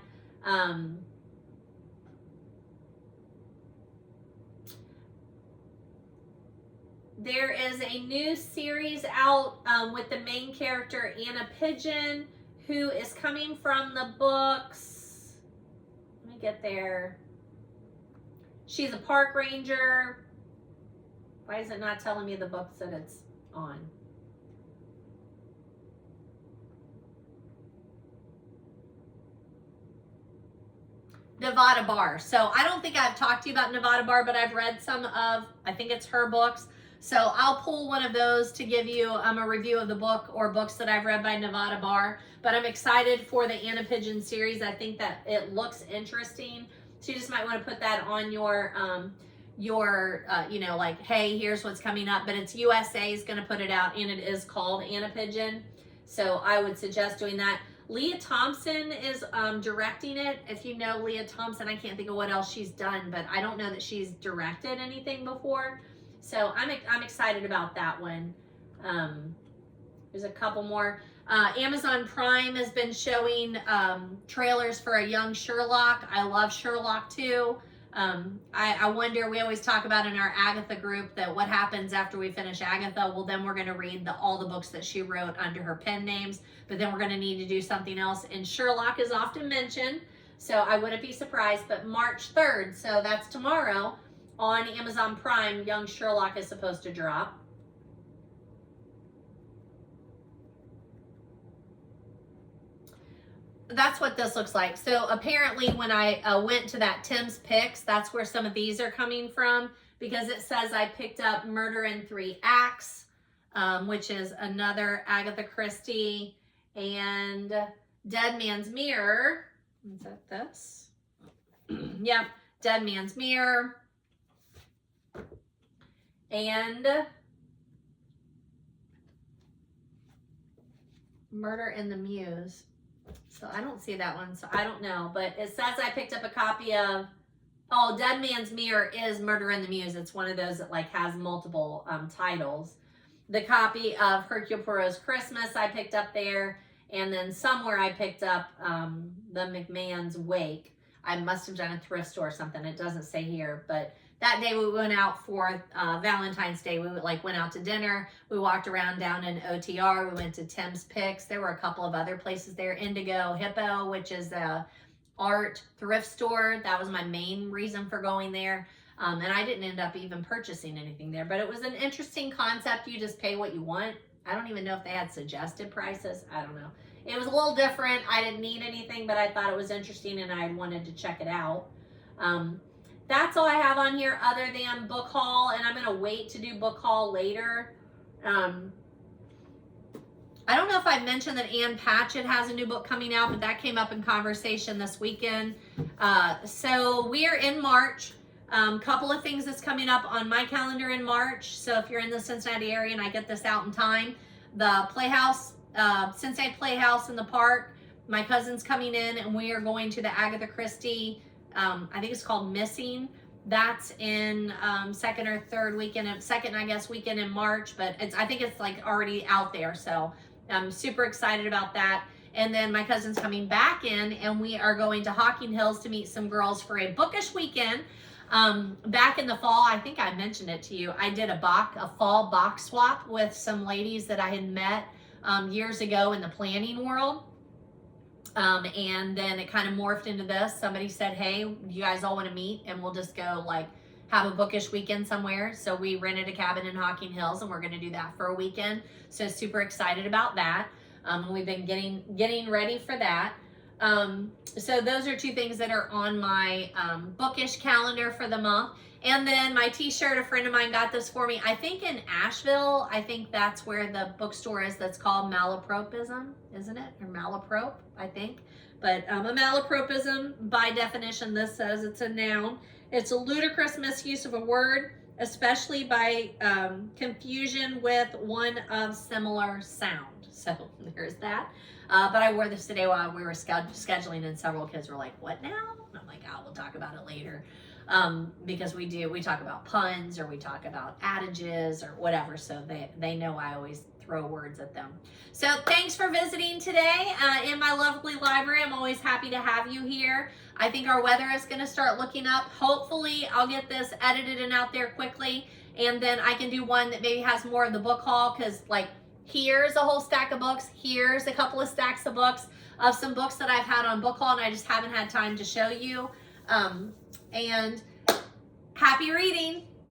S1: There is a new series out with the main character, Anna Pigeon, who is coming from the books. Let me get there. She's a park ranger. Why is it not telling me the books that it's on? Nevada Bar. So I don't think I've talked to you about Nevada Bar, but I've read some of, I think it's her books. So I'll pull one of those to give you a review of the book or books that I've read by Nevada Bar. But I'm excited for the Anna Pigeon series. I think that it looks interesting. So you just might want to put that on your you know, like, hey, here's what's coming up. But it's USA is going to put it out, and it is called Anna Pigeon. So I would suggest doing that. Leah Thompson is directing it. If you know Leah Thompson, I can't think of what else she's done, but I don't know that she's directed anything before. So I'm excited about that one. There's a couple more. Amazon Prime has been showing trailers for a young Sherlock. I love Sherlock too. I wonder, we always talk about in our Agatha group that what happens after we finish Agatha. Well, then we're going to read all the books that she wrote under her pen names, but then we're going to need to do something else. And Sherlock is often mentioned, so I wouldn't be surprised. But March 3rd, so that's tomorrow, on Amazon Prime, young Sherlock is supposed to drop. That's what this looks like. So apparently when I went to that Tim's Picks, that's where some of these are coming from, because it says I picked up Murder in 3 Acts, which is another Agatha Christie, and Dead Man's Mirror. Is that this? Yeah, Dead Man's Mirror. And Murder in the Muse. So I don't see that one, so I don't know. But it says I picked up a copy of, oh, Dead Man's Mirror is Murder in the Muse. It's one of those that like has multiple titles. The copy of Hercule Poirot's Christmas I picked up there. And then somewhere I picked up the McMahon's Wake. I must have done a thrift store or something. It doesn't say here, but that day we went out for Valentine's Day. We went out to dinner. We walked around down in OTR. We went to Tim's Picks. There were a couple of other places there. Indigo Hippo, which is a art thrift store. That was my main reason for going there. And I didn't end up even purchasing anything there, but it was an interesting concept. You just pay what you want. I don't even know if they had suggested prices. I don't know. It was a little different. I didn't need anything, but I thought it was interesting and I wanted to check it out. That's all I have on here other than book haul, and I'm going to wait to do book haul later. I don't know if I mentioned that Ann Patchett has a new book coming out, but that came up in conversation this weekend. So we are in March. Couple of things that's coming up on my calendar in March. So if you're in the Cincinnati area and I get this out in time, the Playhouse, Cincinnati Playhouse in the park, my cousin's coming in and we are going to the Agatha Christie, I think it's called Missing. That's in second or third weekend, I guess, weekend in March, but I think it's like already out there. So I'm super excited about that. And then my cousin's coming back in and we are going to Hocking Hills to meet some girls for a bookish weekend. Back in the fall, I think I mentioned it to you, I did a fall box swap with some ladies that I had met years ago in the planning world. And then it kind of morphed into this. Somebody said, hey, you guys all want to meet and we'll just go like have a bookish weekend somewhere. So we rented a cabin in Hocking Hills and we're going to do that for a weekend. So super excited about that. We've been getting ready for that. So those are two things that are on my bookish calendar for the month. And then my t-shirt, a friend of mine got this for me. I think in Asheville, I think that's where the bookstore is that's called Malapropism, isn't it? Or Malaprop, I think. But a malapropism, by definition, this says it's a noun. It's a ludicrous misuse of a word especially by confusion with one of similar sound. So there's that. But I wore this today while we were scheduling, and several kids were like, what now? And I'm like, oh, we'll talk about it later. Because we talk about puns, or we talk about adages or whatever. So they know I always throw words at them. So thanks for visiting today in my lovely library. I'm always happy to have you here. I think our weather is going to start looking up. Hopefully I'll get this edited and out there quickly, and then I can do one that maybe has more of the book haul, because like here's a whole stack of books, here's a couple of stacks of books, of some books that I've had on book haul and I just haven't had time to show you. And happy reading.